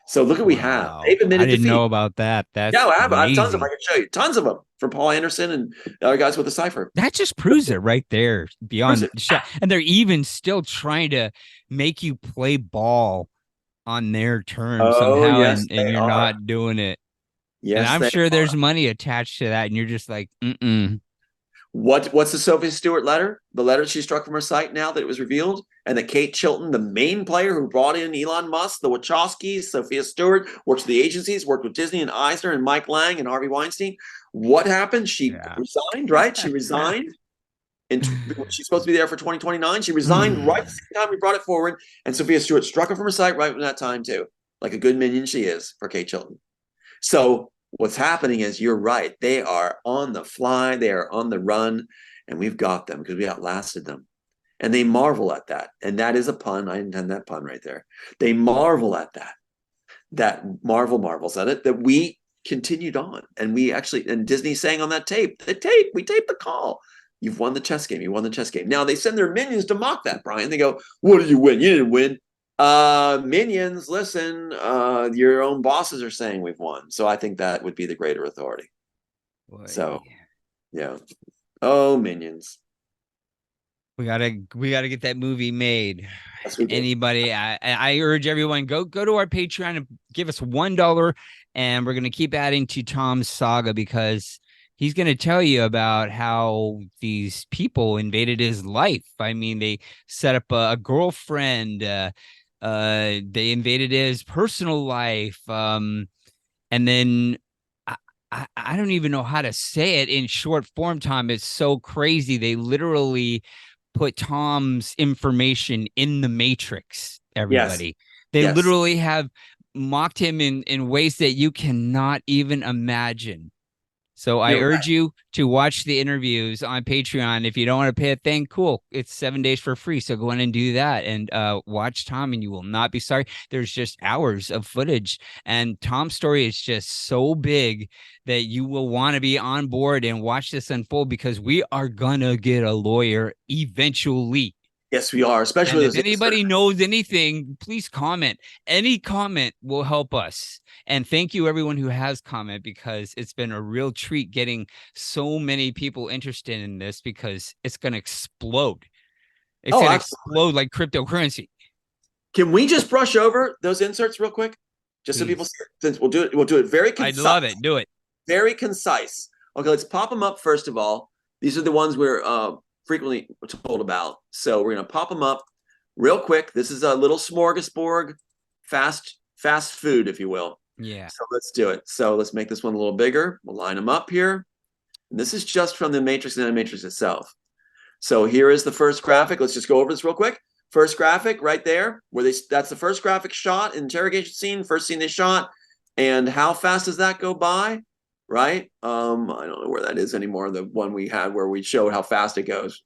Speaker 2: So look what we have. They've
Speaker 1: I
Speaker 2: admitted
Speaker 1: didn't
Speaker 2: defeat.
Speaker 1: know about that. That's
Speaker 2: Yeah, I have tons of them.
Speaker 1: crazy.
Speaker 2: I can show you tons of them from Paul Anderson and the other guys with the Cypher.
Speaker 1: That just proves it right there beyond
Speaker 2: Proves
Speaker 1: the shot. And they're even still trying to make you play ball on their terms
Speaker 2: Oh,
Speaker 1: somehow,
Speaker 2: yes,
Speaker 1: and
Speaker 2: they
Speaker 1: you're
Speaker 2: are.
Speaker 1: not doing it. And
Speaker 2: Yes,
Speaker 1: I'm
Speaker 2: they
Speaker 1: sure there's
Speaker 2: are.
Speaker 1: money attached to that, and you're just like, mm-mm.
Speaker 2: What's the Sophie Stewart letter? The letter she struck from her site now that it was revealed, and that Kate Chilton, the main player who brought in Elon Musk, the Wachowskis, Sophia Stewart, works for the agencies, worked with Disney and Eisner and Mike Lang and Harvey Weinstein. What happened? She resigned, right? She resigned. And she's supposed to be there for 2029. She resigned right the same time we brought it forward. And Sophia Stewart struck her from her site right at that time, too. Like a good minion she is for Kate Chilton. So what's happening is, you're right. They are on the fly. They are on the run. And we've got them because we outlasted them. And they marvel at that. And that is a pun. I intend that pun right there. They marvel at that. That Marvel marvels at it, that we continued on. And we actually, and Disney saying on that tape, we taped the call. You've won the chess game. You won the chess game. Now they send their minions to mock that, Brian. They go, what did you win? You didn't win. Minions, listen, your own bosses are saying we've won. So I think that would be the greater authority.
Speaker 1: Boy.
Speaker 2: So, yeah. Oh, minions.
Speaker 1: We gotta get that movie made.
Speaker 2: Yes, we do.
Speaker 1: Anybody, I urge everyone, go to our Patreon and give us $1, and we're gonna keep adding to Tom's saga, because he's gonna tell you about how these people invaded his life. I mean, they set up a girlfriend, they invaded his personal life, and then I don't even know how to say it in short form, Tom. It's so crazy. They literally put Tom's information in the Matrix, everybody.
Speaker 2: Yes.
Speaker 1: They
Speaker 2: Yes.
Speaker 1: literally have mocked him in ways that you cannot even imagine. So I
Speaker 2: You're
Speaker 1: urge you to watch the interviews on Patreon. If you don't want to pay a thing, cool. It's 7 days for free. So go in and do that and watch Tom, and you will not be sorry. There's just hours of footage. And Tom's story is just so big that you will want to be on board and watch this unfold, because we are going to get a lawyer eventually.
Speaker 2: Yes, we are. Especially
Speaker 1: if anybody knows anything, please comment. Any comment will help us. And thank you, everyone who has comment, because it's been a real treat getting so many people interested in this, because it's going to explode. It's going to explode like cryptocurrency.
Speaker 2: Can we just brush over those inserts real quick? Just so people see it. Since we'll do it very concise.
Speaker 1: I'd love it. Do it.
Speaker 2: Very concise. Okay, let's pop them up first of all. These are the ones we're frequently told about. So we're going to pop them up real quick. This is a little smorgasbord, fast food, if you will.
Speaker 1: Yeah.
Speaker 2: So let's do it. So let's make this one a little bigger. We'll line them up here. And this is just from the Matrix and Animatrix itself. So here is the first graphic. Let's just go over this real quick. First graphic right there, that's the first graphic shot, interrogation scene, first scene they shot. And how fast does that go by? Right? I don't know where that is anymore. The one we had where we showed how fast it goes.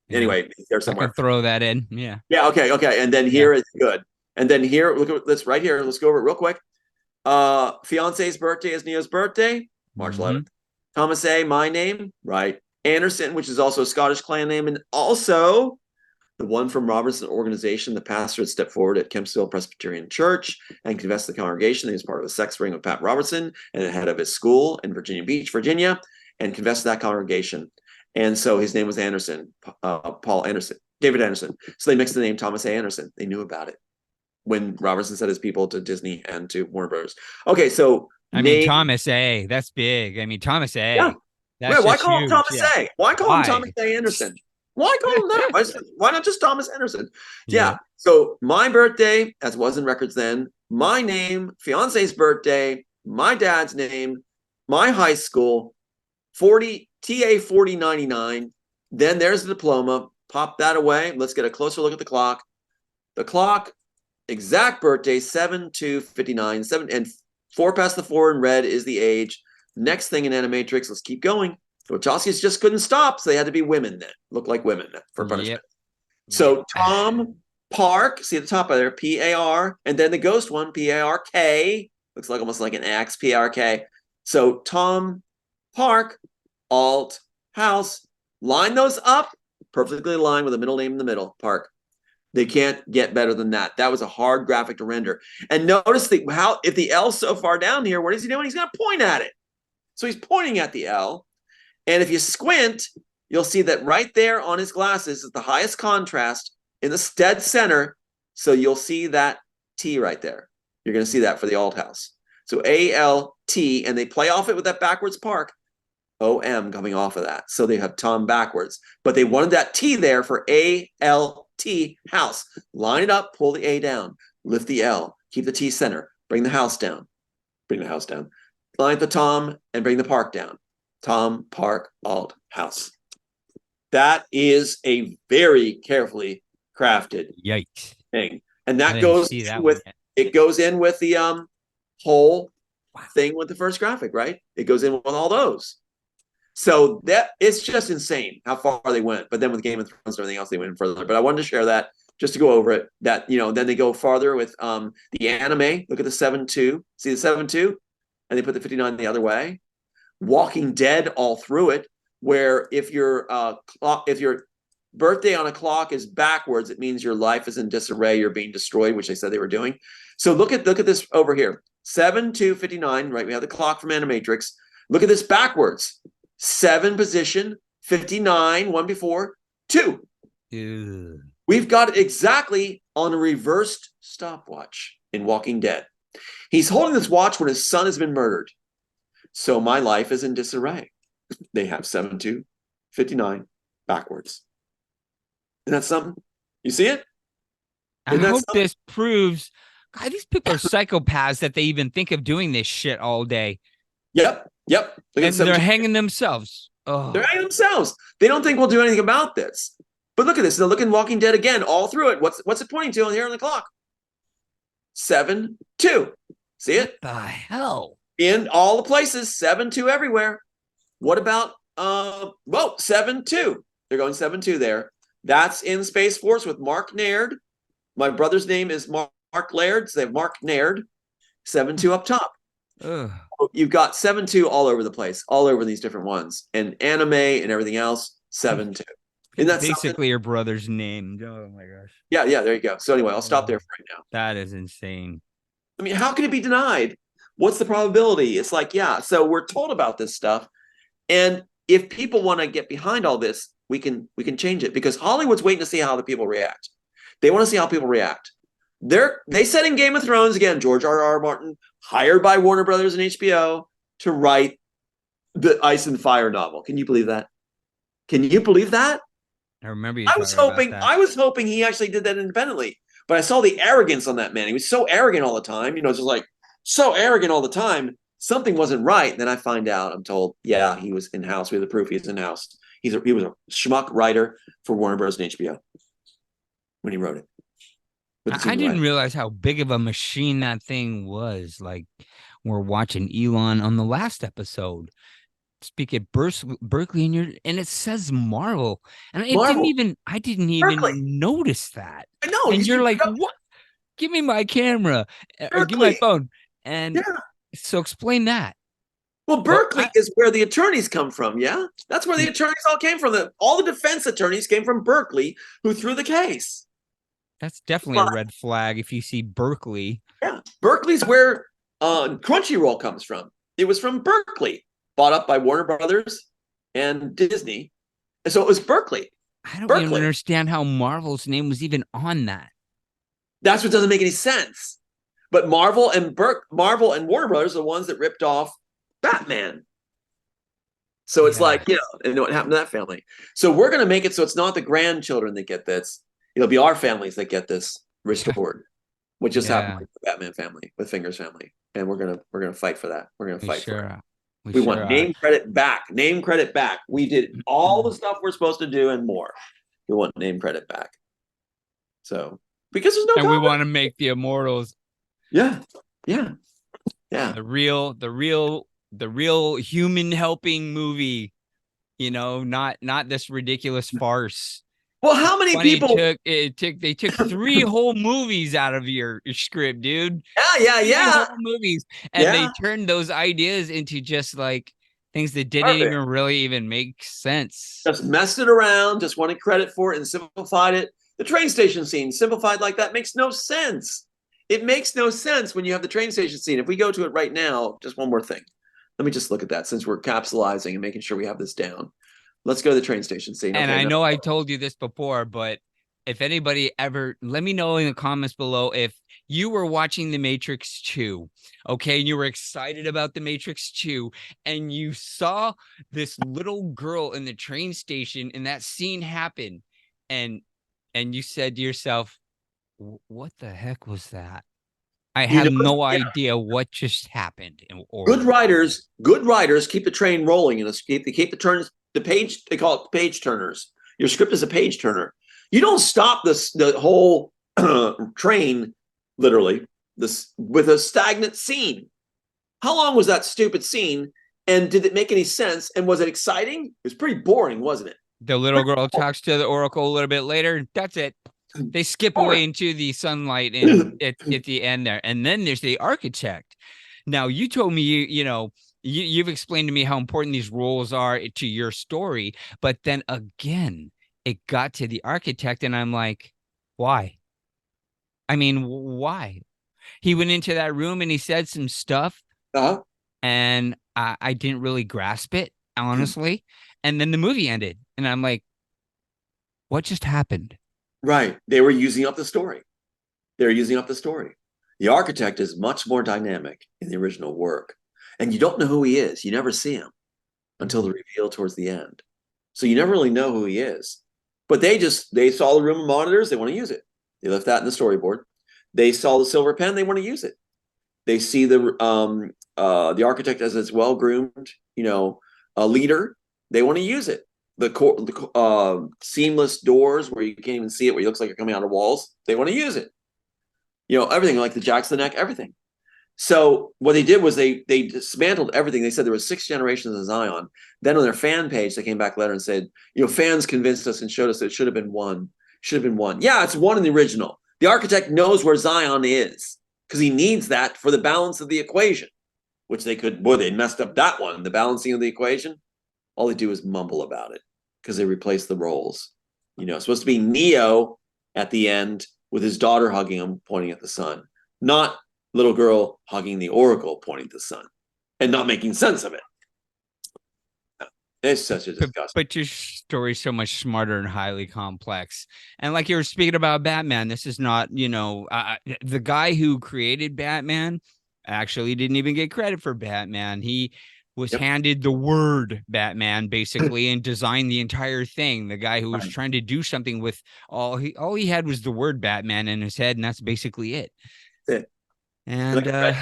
Speaker 2: Anyway, there's somewhere.
Speaker 1: I can throw that in. Yeah.
Speaker 2: Yeah. Okay. And then here is good. And then here, look at this right here. Let's go over it real quick. Fiance's birthday is Neo's birthday, March 11th. Thomas A, my name, right? Anderson, which is also a Scottish clan name, and also the one from Robertson organization, the pastor had stepped forward at Kempsville Presbyterian Church and confessed to the congregation that he was part of a sex ring with Pat Robertson and the head of his school in Virginia Beach, Virginia, and confessed to that congregation. And so his name was Anderson, Paul Anderson, David Anderson. So they mixed the name Thomas A. Anderson. They knew about it when Robertson sent his people to Disney and to Warner Brothers. Okay, so
Speaker 1: I mean, Thomas A. That's big. I mean, Thomas A.
Speaker 2: Yeah.
Speaker 1: That's
Speaker 2: why call him Thomas
Speaker 1: yeah.
Speaker 2: A? Why call him Thomas A. Anderson? Why call him that? Why not just Thomas Anderson? Yeah. So my birthday, as was in records then, my name, fiance's birthday, my dad's name, my high school, TA 4099. Then there's the diploma. Pop that away. Let's get a closer look at the clock. The clock, exact birthday, 7/2/59. 7 and 4 past the 4 in red is the age. Next thing in Animatrix, let's keep going. The Wachowskis just couldn't stop, so they had to be women then. Look like women for punishment. So Tom Park, see at the top of there, P-A-R, and then the ghost one, P-A-R-K. Looks like almost like an X, P-A-R-K. So Tom Park, Alt, House. Line those up, perfectly aligned with a middle name in the middle, Park. They can't get better than that. That was a hard graphic to render. And notice how if the L's so far down here, what is he doing? He's going to point at it. So he's pointing at the L. And if you squint, you'll see that right there on his glasses is the highest contrast in the dead center. So you'll see that T right there. You're going to see that for the Alt House. So A-L-T, and they play off it with that backwards Park. O-M coming off of that. So they have Tom backwards. But they wanted that T there for A-L-T, house. Line it up, pull the A down, lift the L, keep the T center, bring the house down. Bring the house down. Line the Tom and bring the Park down. Tom, Park, Alt, House. That is a very carefully crafted thing. And that goes with it goes in with the whole thing with the first graphic, right? It goes in with all those. So that it's just insane how far they went. But then with Game of Thrones and everything else, they went further. But I wanted to share that just to go over it. That then they go farther with the anime. Look at the 7-2. See the 7-2, and they put the 59 the other way. Walking Dead all through it, where if your birthday on a clock is backwards, it means your life is in disarray, you're being destroyed, which they said they were doing. So look at this over here. 7-2-59, right? We have the clock from Animatrix. Look at this backwards. 7 position, 59, one before, 2.
Speaker 1: Ew.
Speaker 2: We've got it exactly on a reversed stopwatch in Walking Dead. He's holding this watch when his son has been murdered. So my life is in disarray. They have 7-2-59 backwards. Isn't that something? You see it?
Speaker 1: I hope this proves, God, these people are psychopaths that they even think of doing this shit all day.
Speaker 2: Yep.
Speaker 1: And they're hanging themselves. Oh.
Speaker 2: They're hanging themselves. They don't think we'll do anything about this. But look at this. Now look in Walking Dead again, all through it. What's it pointing to here on the clock? 7-2. See it?
Speaker 1: What the hell?
Speaker 2: In all the places, 7-2 everywhere. What about 7-2? They're going 7-2 there. That's in Space Force with Mark Naird. My brother's name is Mark Laird, so they have Mark Naird. 7-2 up top.
Speaker 1: Ugh.
Speaker 2: You've got 7-2 all over the place, all over these different ones, and anime and everything else. 7-2. Isn't that
Speaker 1: basically
Speaker 2: something?
Speaker 1: your brother's name? Oh my gosh.
Speaker 2: Yeah. There you go. So anyway, I'll stop there for right now.
Speaker 1: That is insane.
Speaker 2: I mean, how can it be denied? What's the probability? It's like, yeah. So we're told about this stuff, and if people want to get behind all this, we can change it, because Hollywood's waiting to see how the people react. They want to see how people react. They said in Game of Thrones, again, George R.R. Martin, hired by Warner Brothers and HBO to write the Ice and Fire novel. Can you believe that? Can you believe that?
Speaker 1: I remember you.
Speaker 2: I was hoping he actually did that independently, but I saw the arrogance on that man. He was so arrogant all the time, just like so arrogant all the time. Something wasn't right. Then I find out, I'm told, yeah, he was in-house. We have the proof he's in-house. He was a schmuck writer for Warner Bros. And HBO when he wrote it.
Speaker 1: I didn't realize how big of a machine that thing was. Like, we're watching Elon on the last episode speak at Berkeley, and it says Marvel, and I didn't even notice that.
Speaker 2: I know,
Speaker 1: and you're like, what? Give me my camera, or give me my phone, and so explain that.
Speaker 2: Well, Berkeley is where the attorneys come from. Yeah, that's where the attorneys all came from. All the defense attorneys came from Berkeley, who threw the case.
Speaker 1: That's definitely a red flag if you see Berkeley.
Speaker 2: Yeah, Berkeley's where Crunchyroll comes from. It was from Berkeley, bought up by Warner Brothers and Disney. And so it was Berkeley.
Speaker 1: I don't even understand how Marvel's name was even on that.
Speaker 2: That's what doesn't make any sense. But Marvel and Warner Brothers are the ones that ripped off Batman. So it's like, and what happened to that family. So we're going to make it so it's not the grandchildren that get this. It'll be our families that get this restored, which just happened with the Batman family, with Finger's family, and we're gonna fight for that. We're gonna fight for it. We want name credit back. Name credit back. We did all the stuff we're supposed to do and more. We want name credit back. So because there's no,
Speaker 1: and we want to make the Immortals.
Speaker 2: Yeah.
Speaker 1: The real human helping movie. Not this ridiculous farce.
Speaker 2: Well, how many
Speaker 1: Funny
Speaker 2: people?
Speaker 1: they took 3 whole movies out of your script, dude.
Speaker 2: Yeah,
Speaker 1: 3
Speaker 2: yeah,
Speaker 1: whole movies, and they
Speaker 2: yeah.
Speaker 1: turned those ideas into just like things that didn't
Speaker 2: Perfect.
Speaker 1: even really even make sense.
Speaker 2: Just messed it around, just wanted credit for it and simplified it. The train station scene simplified like that makes no sense. It makes no sense when you have the train station scene. If we go to it right now, just one more thing. Let me just look at that since we're capsulizing and making sure we have this down. Let's go to the train station scene.
Speaker 1: And
Speaker 2: Okay,
Speaker 1: I
Speaker 2: no.
Speaker 1: know I told you this before, but if anybody ever, let me know in the comments below if you were watching The Matrix 2, okay, and you were excited about The Matrix 2, and you saw this little girl in the train station and that scene happen, and you said to yourself, what the heck was that? I
Speaker 2: You
Speaker 1: have
Speaker 2: know,
Speaker 1: no
Speaker 2: yeah.
Speaker 1: idea what just happened.
Speaker 2: Good writers keep the train rolling and they keep the page, they call it page turners. Your script is a page turner. You don't stop the whole train literally this with a stagnant scene. How long was that stupid scene? And did it make any sense? And was it exciting? It was pretty boring, wasn't it?
Speaker 1: The little girl talks to the Oracle a little bit later. That's it. They skip away into the sunlight and at the end there. And then there's the architect. Now, you told me, you've explained to me how important these roles are to your story. But then again, it got to the architect and I'm like, why? I mean, why? He went into that room and he said some stuff and I didn't really grasp it, honestly. And then the movie ended and I'm like, what just happened?
Speaker 2: Right. They were using up the story. They're using up the story. The architect is much more dynamic in the original work. And you don't know who he is. You never see him until the reveal towards the end. So you never really know who he is. But they saw the room of monitors, they want to use it. They left that in the storyboard. They saw the silver pen, they want to use it. They see the architect as a well-groomed, a leader. They want to use it. The seamless doors where you can't even see it, where it looks like you're coming out of walls. They want to use it. Everything like the jacks of the neck, everything. So what they did was they dismantled everything. They said there was 6 generations of Zion. Then on their fan page, they came back later and said, fans convinced us and showed us that it should have been one. Should have been one. Yeah, it's one in the original. The architect knows where Zion is because he needs that for the balance of the equation, which they messed up that one, the balancing of the equation. All they do is mumble about it because they replaced the roles. It's supposed to be Neo at the end with his daughter hugging him, pointing at the sun, not little girl hugging the Oracle, pointing at the sun, and not making sense of it. It's such a disgusting.
Speaker 1: But your story's so much smarter and highly complex. And like you were speaking about Batman, this is not, the guy who created Batman actually didn't even get credit for Batman. He was handed the word Batman basically and designed the entire thing. The guy who was trying to do something with all he had was the word Batman in his head, and that's basically it.
Speaker 2: That's it.
Speaker 1: And
Speaker 2: like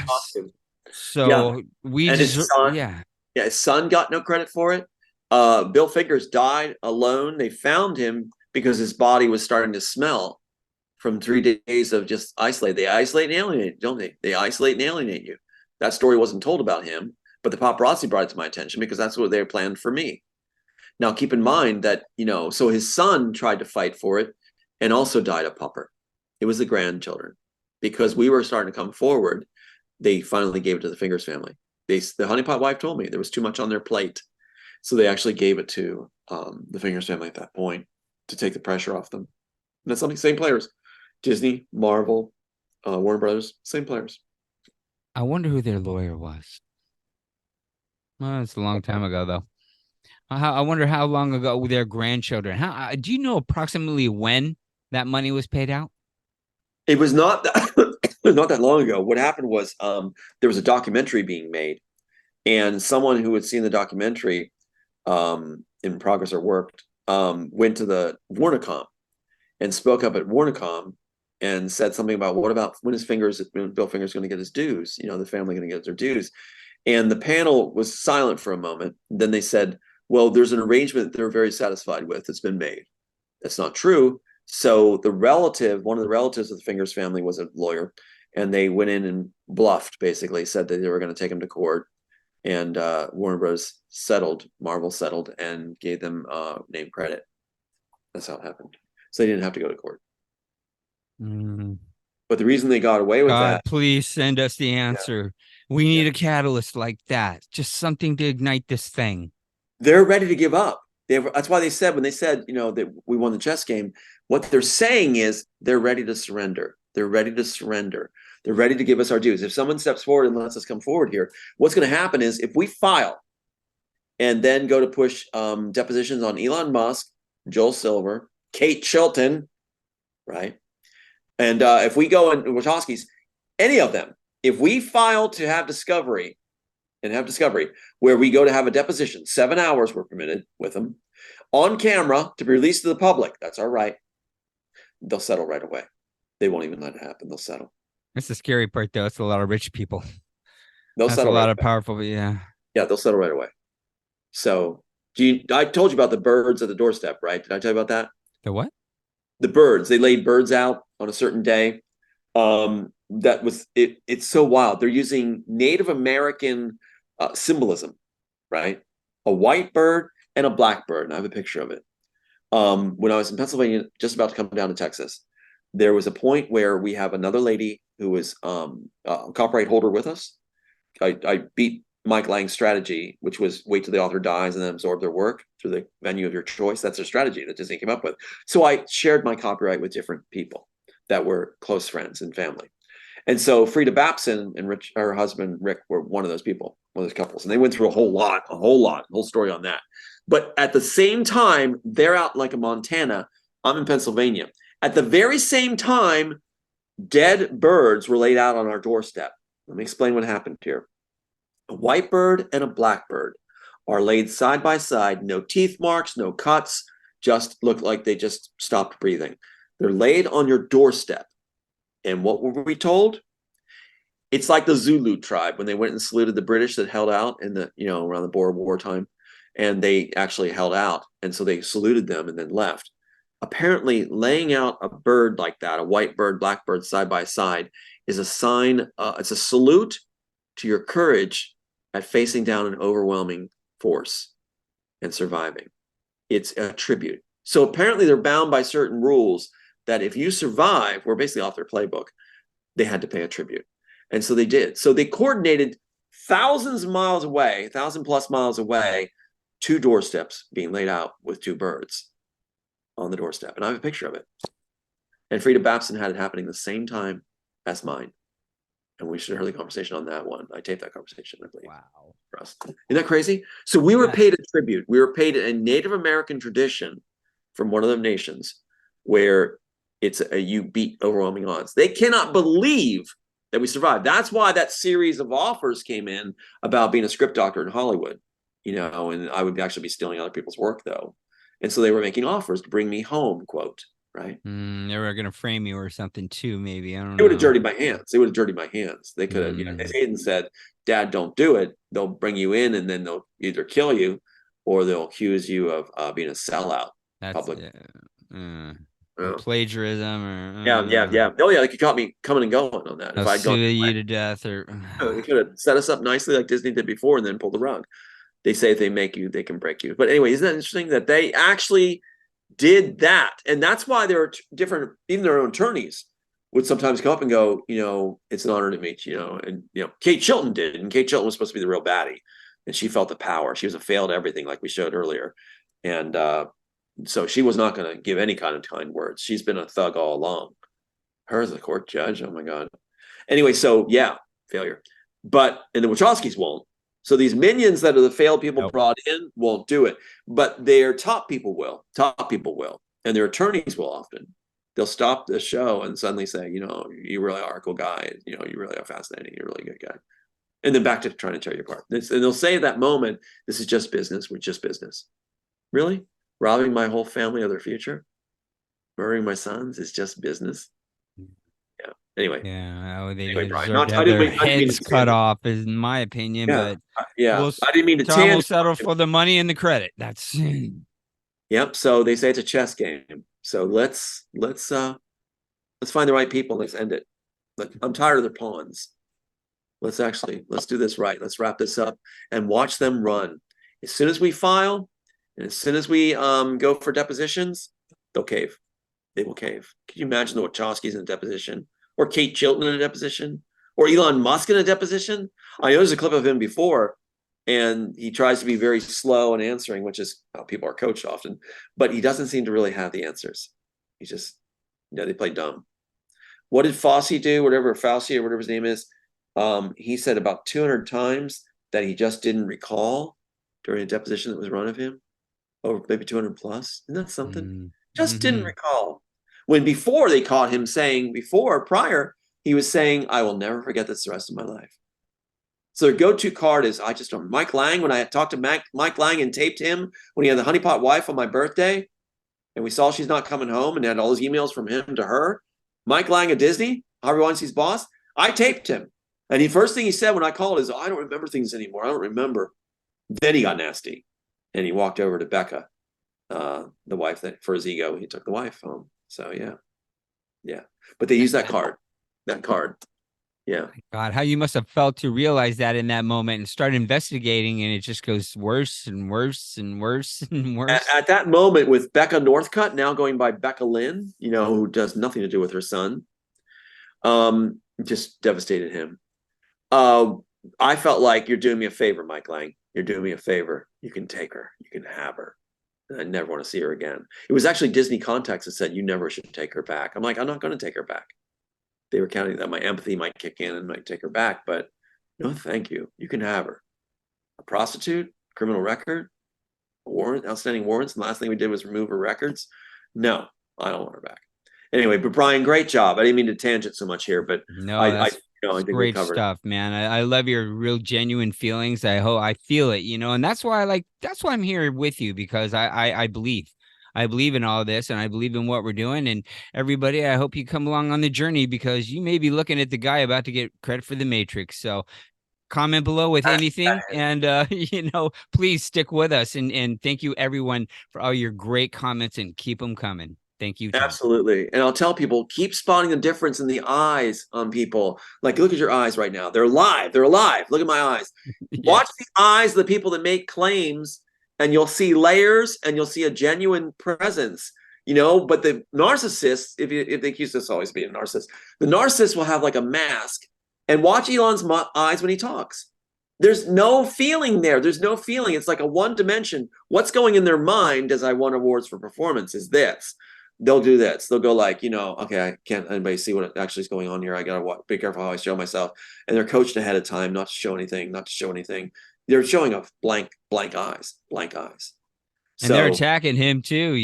Speaker 1: so we
Speaker 2: and
Speaker 1: just
Speaker 2: his son, his son got no credit for it. Bill Fingers died alone. They found him because his body was starting to smell from 3 days of just isolate. They isolate and alienate, don't they? They isolate and alienate you. That story wasn't told about him, but the paparazzi brought it to my attention because that's what they planned for me. Now, keep in mind that, so his son tried to fight for it and also died of pupper. It was the grandchildren. Because we were starting to come forward, they finally gave it to the Fingers family. The honeypot wife told me there was too much on their plate. So they actually gave it to the Fingers family at that point to take the pressure off them. And that's something, same players. Disney, Marvel, Warner Brothers, same players.
Speaker 1: I wonder who their lawyer was. Well, it's a long time ago, though. I wonder how long ago their grandchildren. Do you know approximately when that money was paid out?
Speaker 2: It was not not that long ago. What happened was there was a documentary being made, and someone who had seen the documentary in progress or worked went to the Warnicom and spoke up at Warnicom and said something about when Bill Fingers going to get his dues? The family going to get their dues? And the panel was silent for a moment. Then they said, well, there's an arrangement that they're very satisfied with that's been made. That's not true. So one of the relatives of the Fingers family was a lawyer, and they went in and bluffed, basically said that they were going to take him to court. And Warner Bros. Marvel settled and gave them name credit. That's how it happened. so they didn't have to go to court.
Speaker 1: Mm.
Speaker 2: But the reason they got away with
Speaker 1: God,
Speaker 2: that,
Speaker 1: please send us the answer. We need a catalyst like that. Just something to ignite this thing.
Speaker 2: they're ready to give up. That's why they said, when they said, that we won the chess game, what they're saying is they're ready to surrender. They're ready to surrender. They're ready to give us our dues. If someone steps forward and lets us come forward here, what's going to happen is if we file and then go to push depositions on Elon Musk, Joel Silver, Kate Chilton, right? And if we go in Wachowski's, any of them, if we file to have discovery where we go to have a deposition, 7 hours we're permitted with them, on camera to be released to the public, that's our right, they'll settle right away. They won't even let it happen. They'll settle.
Speaker 1: That's the scary part, though. It's a lot of rich people.
Speaker 2: They'll
Speaker 1: That's a
Speaker 2: settle
Speaker 1: lot
Speaker 2: right
Speaker 1: of
Speaker 2: away.
Speaker 1: powerful, yeah.
Speaker 2: Yeah, they'll settle right away. So I told you about the birds at the doorstep, right? Did I tell you about that?
Speaker 1: The what?
Speaker 2: The birds. They laid birds out on a certain day. That was it. It's so wild. They're using Native American symbolism, right? A white bird and a black bird. And I have a picture of it. When I was in Pennsylvania, just about to come down to Texas, there was a point where we have another lady who was a copyright holder with us. I beat Mike Lang's strategy, which was wait till the author dies and then absorb their work through the venue of your choice. That's their strategy that Disney came up with. So I shared my copyright with different people that were close friends and family. And so Frida Babson and her husband, Rick, were one of those people, one of those couples. And they went through a whole story on that. But at the same time, they're out like in Montana. I'm in Pennsylvania. At the very same time, dead birds were laid out on our doorstep. Let me explain what happened here. A white bird and a black bird are laid side by side, no teeth marks, no cuts, just look like they just stopped breathing. They're laid on your doorstep. And what were we told? It's like the Zulu tribe when they went and saluted the British that held out in the, around the Boer War time. And they actually held out. And so they saluted them and then left. Apparently, laying out a bird like that, a white bird, black bird, side by side, is a sign, it's a salute to your courage at facing down an overwhelming force and surviving. It's a tribute. So apparently they're bound by certain rules that if you survive, we're basically off their playbook, they had to pay a tribute. And so they did. So they coordinated thousands of miles away, 1,000+ miles away, 2 doorsteps being laid out with 2 birds on the doorstep. And I have a picture of it. And Frida Babson had it happening the same time as mine. And we should have heard the conversation on that one. I taped that conversation, I believe.
Speaker 1: Wow.
Speaker 2: For us. Isn't that crazy? So we were paid a tribute. We were paid a Native American tradition from one of the nations where it's you beat overwhelming odds. They cannot believe that we survived. That's why that series of offers came in about being a script doctor in Hollywood, and I would actually be stealing other people's work though. And so they were making offers to bring me home, quote, right?
Speaker 1: They were going to frame you or something too, maybe. I don't know.
Speaker 2: They would have dirtied my hands. They would have dirtied my hands. They could have, if they hadn't said, Dad, don't do it, they'll bring you in and then they'll either kill you or they'll accuse you of being a sellout.
Speaker 1: That's
Speaker 2: public.
Speaker 1: Plagiarism or
Speaker 2: yeah. Oh yeah, they could caught me coming and going on that.
Speaker 1: If I'd sue you to death or
Speaker 2: they could have set us up nicely like Disney did before and then pull the rug. They say if they make you, they can break you. But anyway, isn't that interesting that they actually did that? And that's why there are different, even their own attorneys would sometimes come up and go, it's an honor to meet you, and Kate Chilton did, and Kate Chilton was supposed to be the real baddie, and she felt the power. She was a failed everything, like we showed earlier, and so she was not going to give any kind of kind words. She's been a thug all along. Her as a court judge, oh my God. Anyway, so yeah, failure. But and the Wachowskis won't. So these minions that are the failed people brought in won't do it, but their top people will. Top people will, and their attorneys will often. They'll stop the show and suddenly say, you really are a cool guy. You really are fascinating. You're a really good guy. And then back to trying to tear you apart. And they'll say at that moment, this is just business. We're just business. Really? Robbing my whole family of their future? Murdering my sons is just business? Yeah. Anyway.
Speaker 1: Yeah. They
Speaker 2: anyway, Brian,
Speaker 1: deserve to have their heads cut off, is in my opinion.
Speaker 2: Yeah.
Speaker 1: But
Speaker 2: I didn't mean to
Speaker 1: Tom will settle for the money and the credit. That's
Speaker 2: Yep. So they say it's a chess game. So let's find the right people. Let's end it. I'm tired of their pawns. Let's do this right. Let's wrap this up and watch them run. As soon as we file and as soon as we go for depositions, they'll cave. they will cave. Can you imagine the Wachowskis in a deposition, or Kate Chilton in a deposition, or Elon Musk in a deposition? I know there's a clip of him before, and he tries to be very slow in answering, which is how people are coached often, but he doesn't seem to really have the answers. He's just, they play dumb. What did Fossey do? Whatever, Fauci or whatever his name is, he said about 200 times that he just didn't recall during a deposition that was run of him, or maybe 200 plus. Isn't that something? Just didn't recall. When before they caught him saying, prior, he was saying, I will never forget this the rest of my life. So their go-to card is, I just don't. Mike Lang, when I talked to Mike Lang and taped him when he had the honeypot wife on my birthday, and we saw she's not coming home and had all those emails from him to her, Mike Lang at Disney, Harvey Weinstein's boss, I taped him. And the first thing he said when I called is, I don't remember things anymore. I don't remember. Then he got nasty. And he walked over to Becca, the wife, that for his ego, he took the wife home. So yeah. But they used that card. Yeah.
Speaker 1: God, how you must have felt to realize that in that moment and start investigating, and it just goes worse and worse and worse and worse.
Speaker 2: At that moment with Becca Northcutt, now going by Becca Lynn, who does nothing to do with her son, just devastated him. I felt like, you're doing me a favor, Mike Lang. You're doing me a favor. You can take her. You can have her. And I never want to see her again. It was actually Disney Contacts that said, you never should take her back. I'm like, I'm not going to take her back. They were counting that my empathy might kick in and might take her back, but no, thank you. You can have her. A prostitute, criminal record, warrant, outstanding warrants. And the last thing we did was remove her records. No, I don't want her back. Anyway, but Brian, great job. I didn't mean to tangent so much here, but
Speaker 1: no,
Speaker 2: I think
Speaker 1: great stuff, man. I love your real genuine feelings. I feel it, and that's why I'm here with you, because I believe in all of this, and I believe in what we're doing. And everybody, I hope you come along on the journey, because you may be looking at the guy about to get credit for the Matrix. So comment below with anything, and please stick with us, and thank you everyone for all your great comments, and keep them coming. Thank you, Tom.
Speaker 2: Absolutely. And I'll tell people, keep spotting the difference in the eyes on people. Like, look at your eyes right now. They're alive. Look at my eyes. Watch the eyes of the people that make claims, and you'll see layers, and you'll see a genuine presence. But the narcissists, if they accuse us always being a narcissist, the narcissist will have like a mask. And watch Elon's eyes when he talks. There's no feeling there. There's no feeling. It's like a one dimension. What's going in their mind as I won awards for performance is this. They'll do this. They'll go like, okay, I can't anybody see what actually is going on here. I got to be careful how I show myself. And they're coached ahead of time not to show anything. They're showing a blank eyes.
Speaker 1: And they're attacking him too,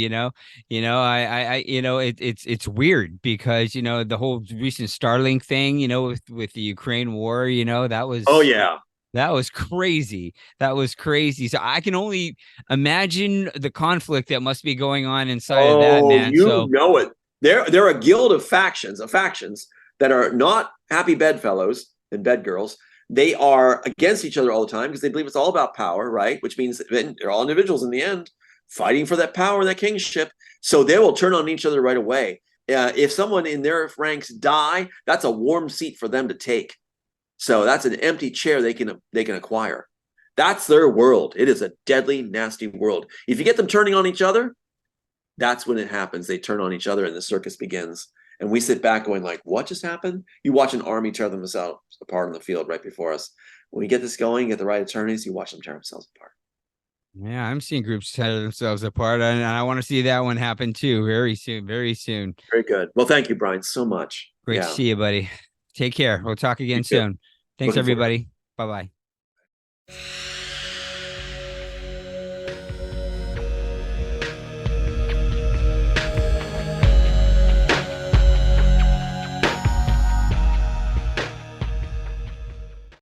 Speaker 1: it's weird, because, the whole recent Starlink thing, with the Ukraine war, that was,
Speaker 2: oh yeah,
Speaker 1: that was crazy. So I can only imagine the conflict that must be going on inside of that, man.
Speaker 2: Know it. They're a guild of factions that are not happy bedfellows and bedgirls. They are against each other all the time because they believe it's all about power, right? Which means that they're all individuals in the end, fighting for that power and that kingship. So they will turn on each other right away. If someone in their ranks die, that's a warm seat for them to take. So that's an empty chair they can acquire. That's their world. It is a deadly, nasty world. If you get them turning on each other, that's when it happens. They turn on each other and the circus begins. And we sit back going like, what just happened? You watch an army tear themselves apart on the field right before us. When we get this going, get the right attorneys, you watch them tear themselves apart.
Speaker 1: Yeah, I'm seeing groups tear themselves apart, and I want to see that one happen too very soon. Very
Speaker 2: good. Well, thank you, Brian, so much.
Speaker 1: Great to see you, buddy. Take care. We'll talk again soon. Thanks, everybody. Bye-bye.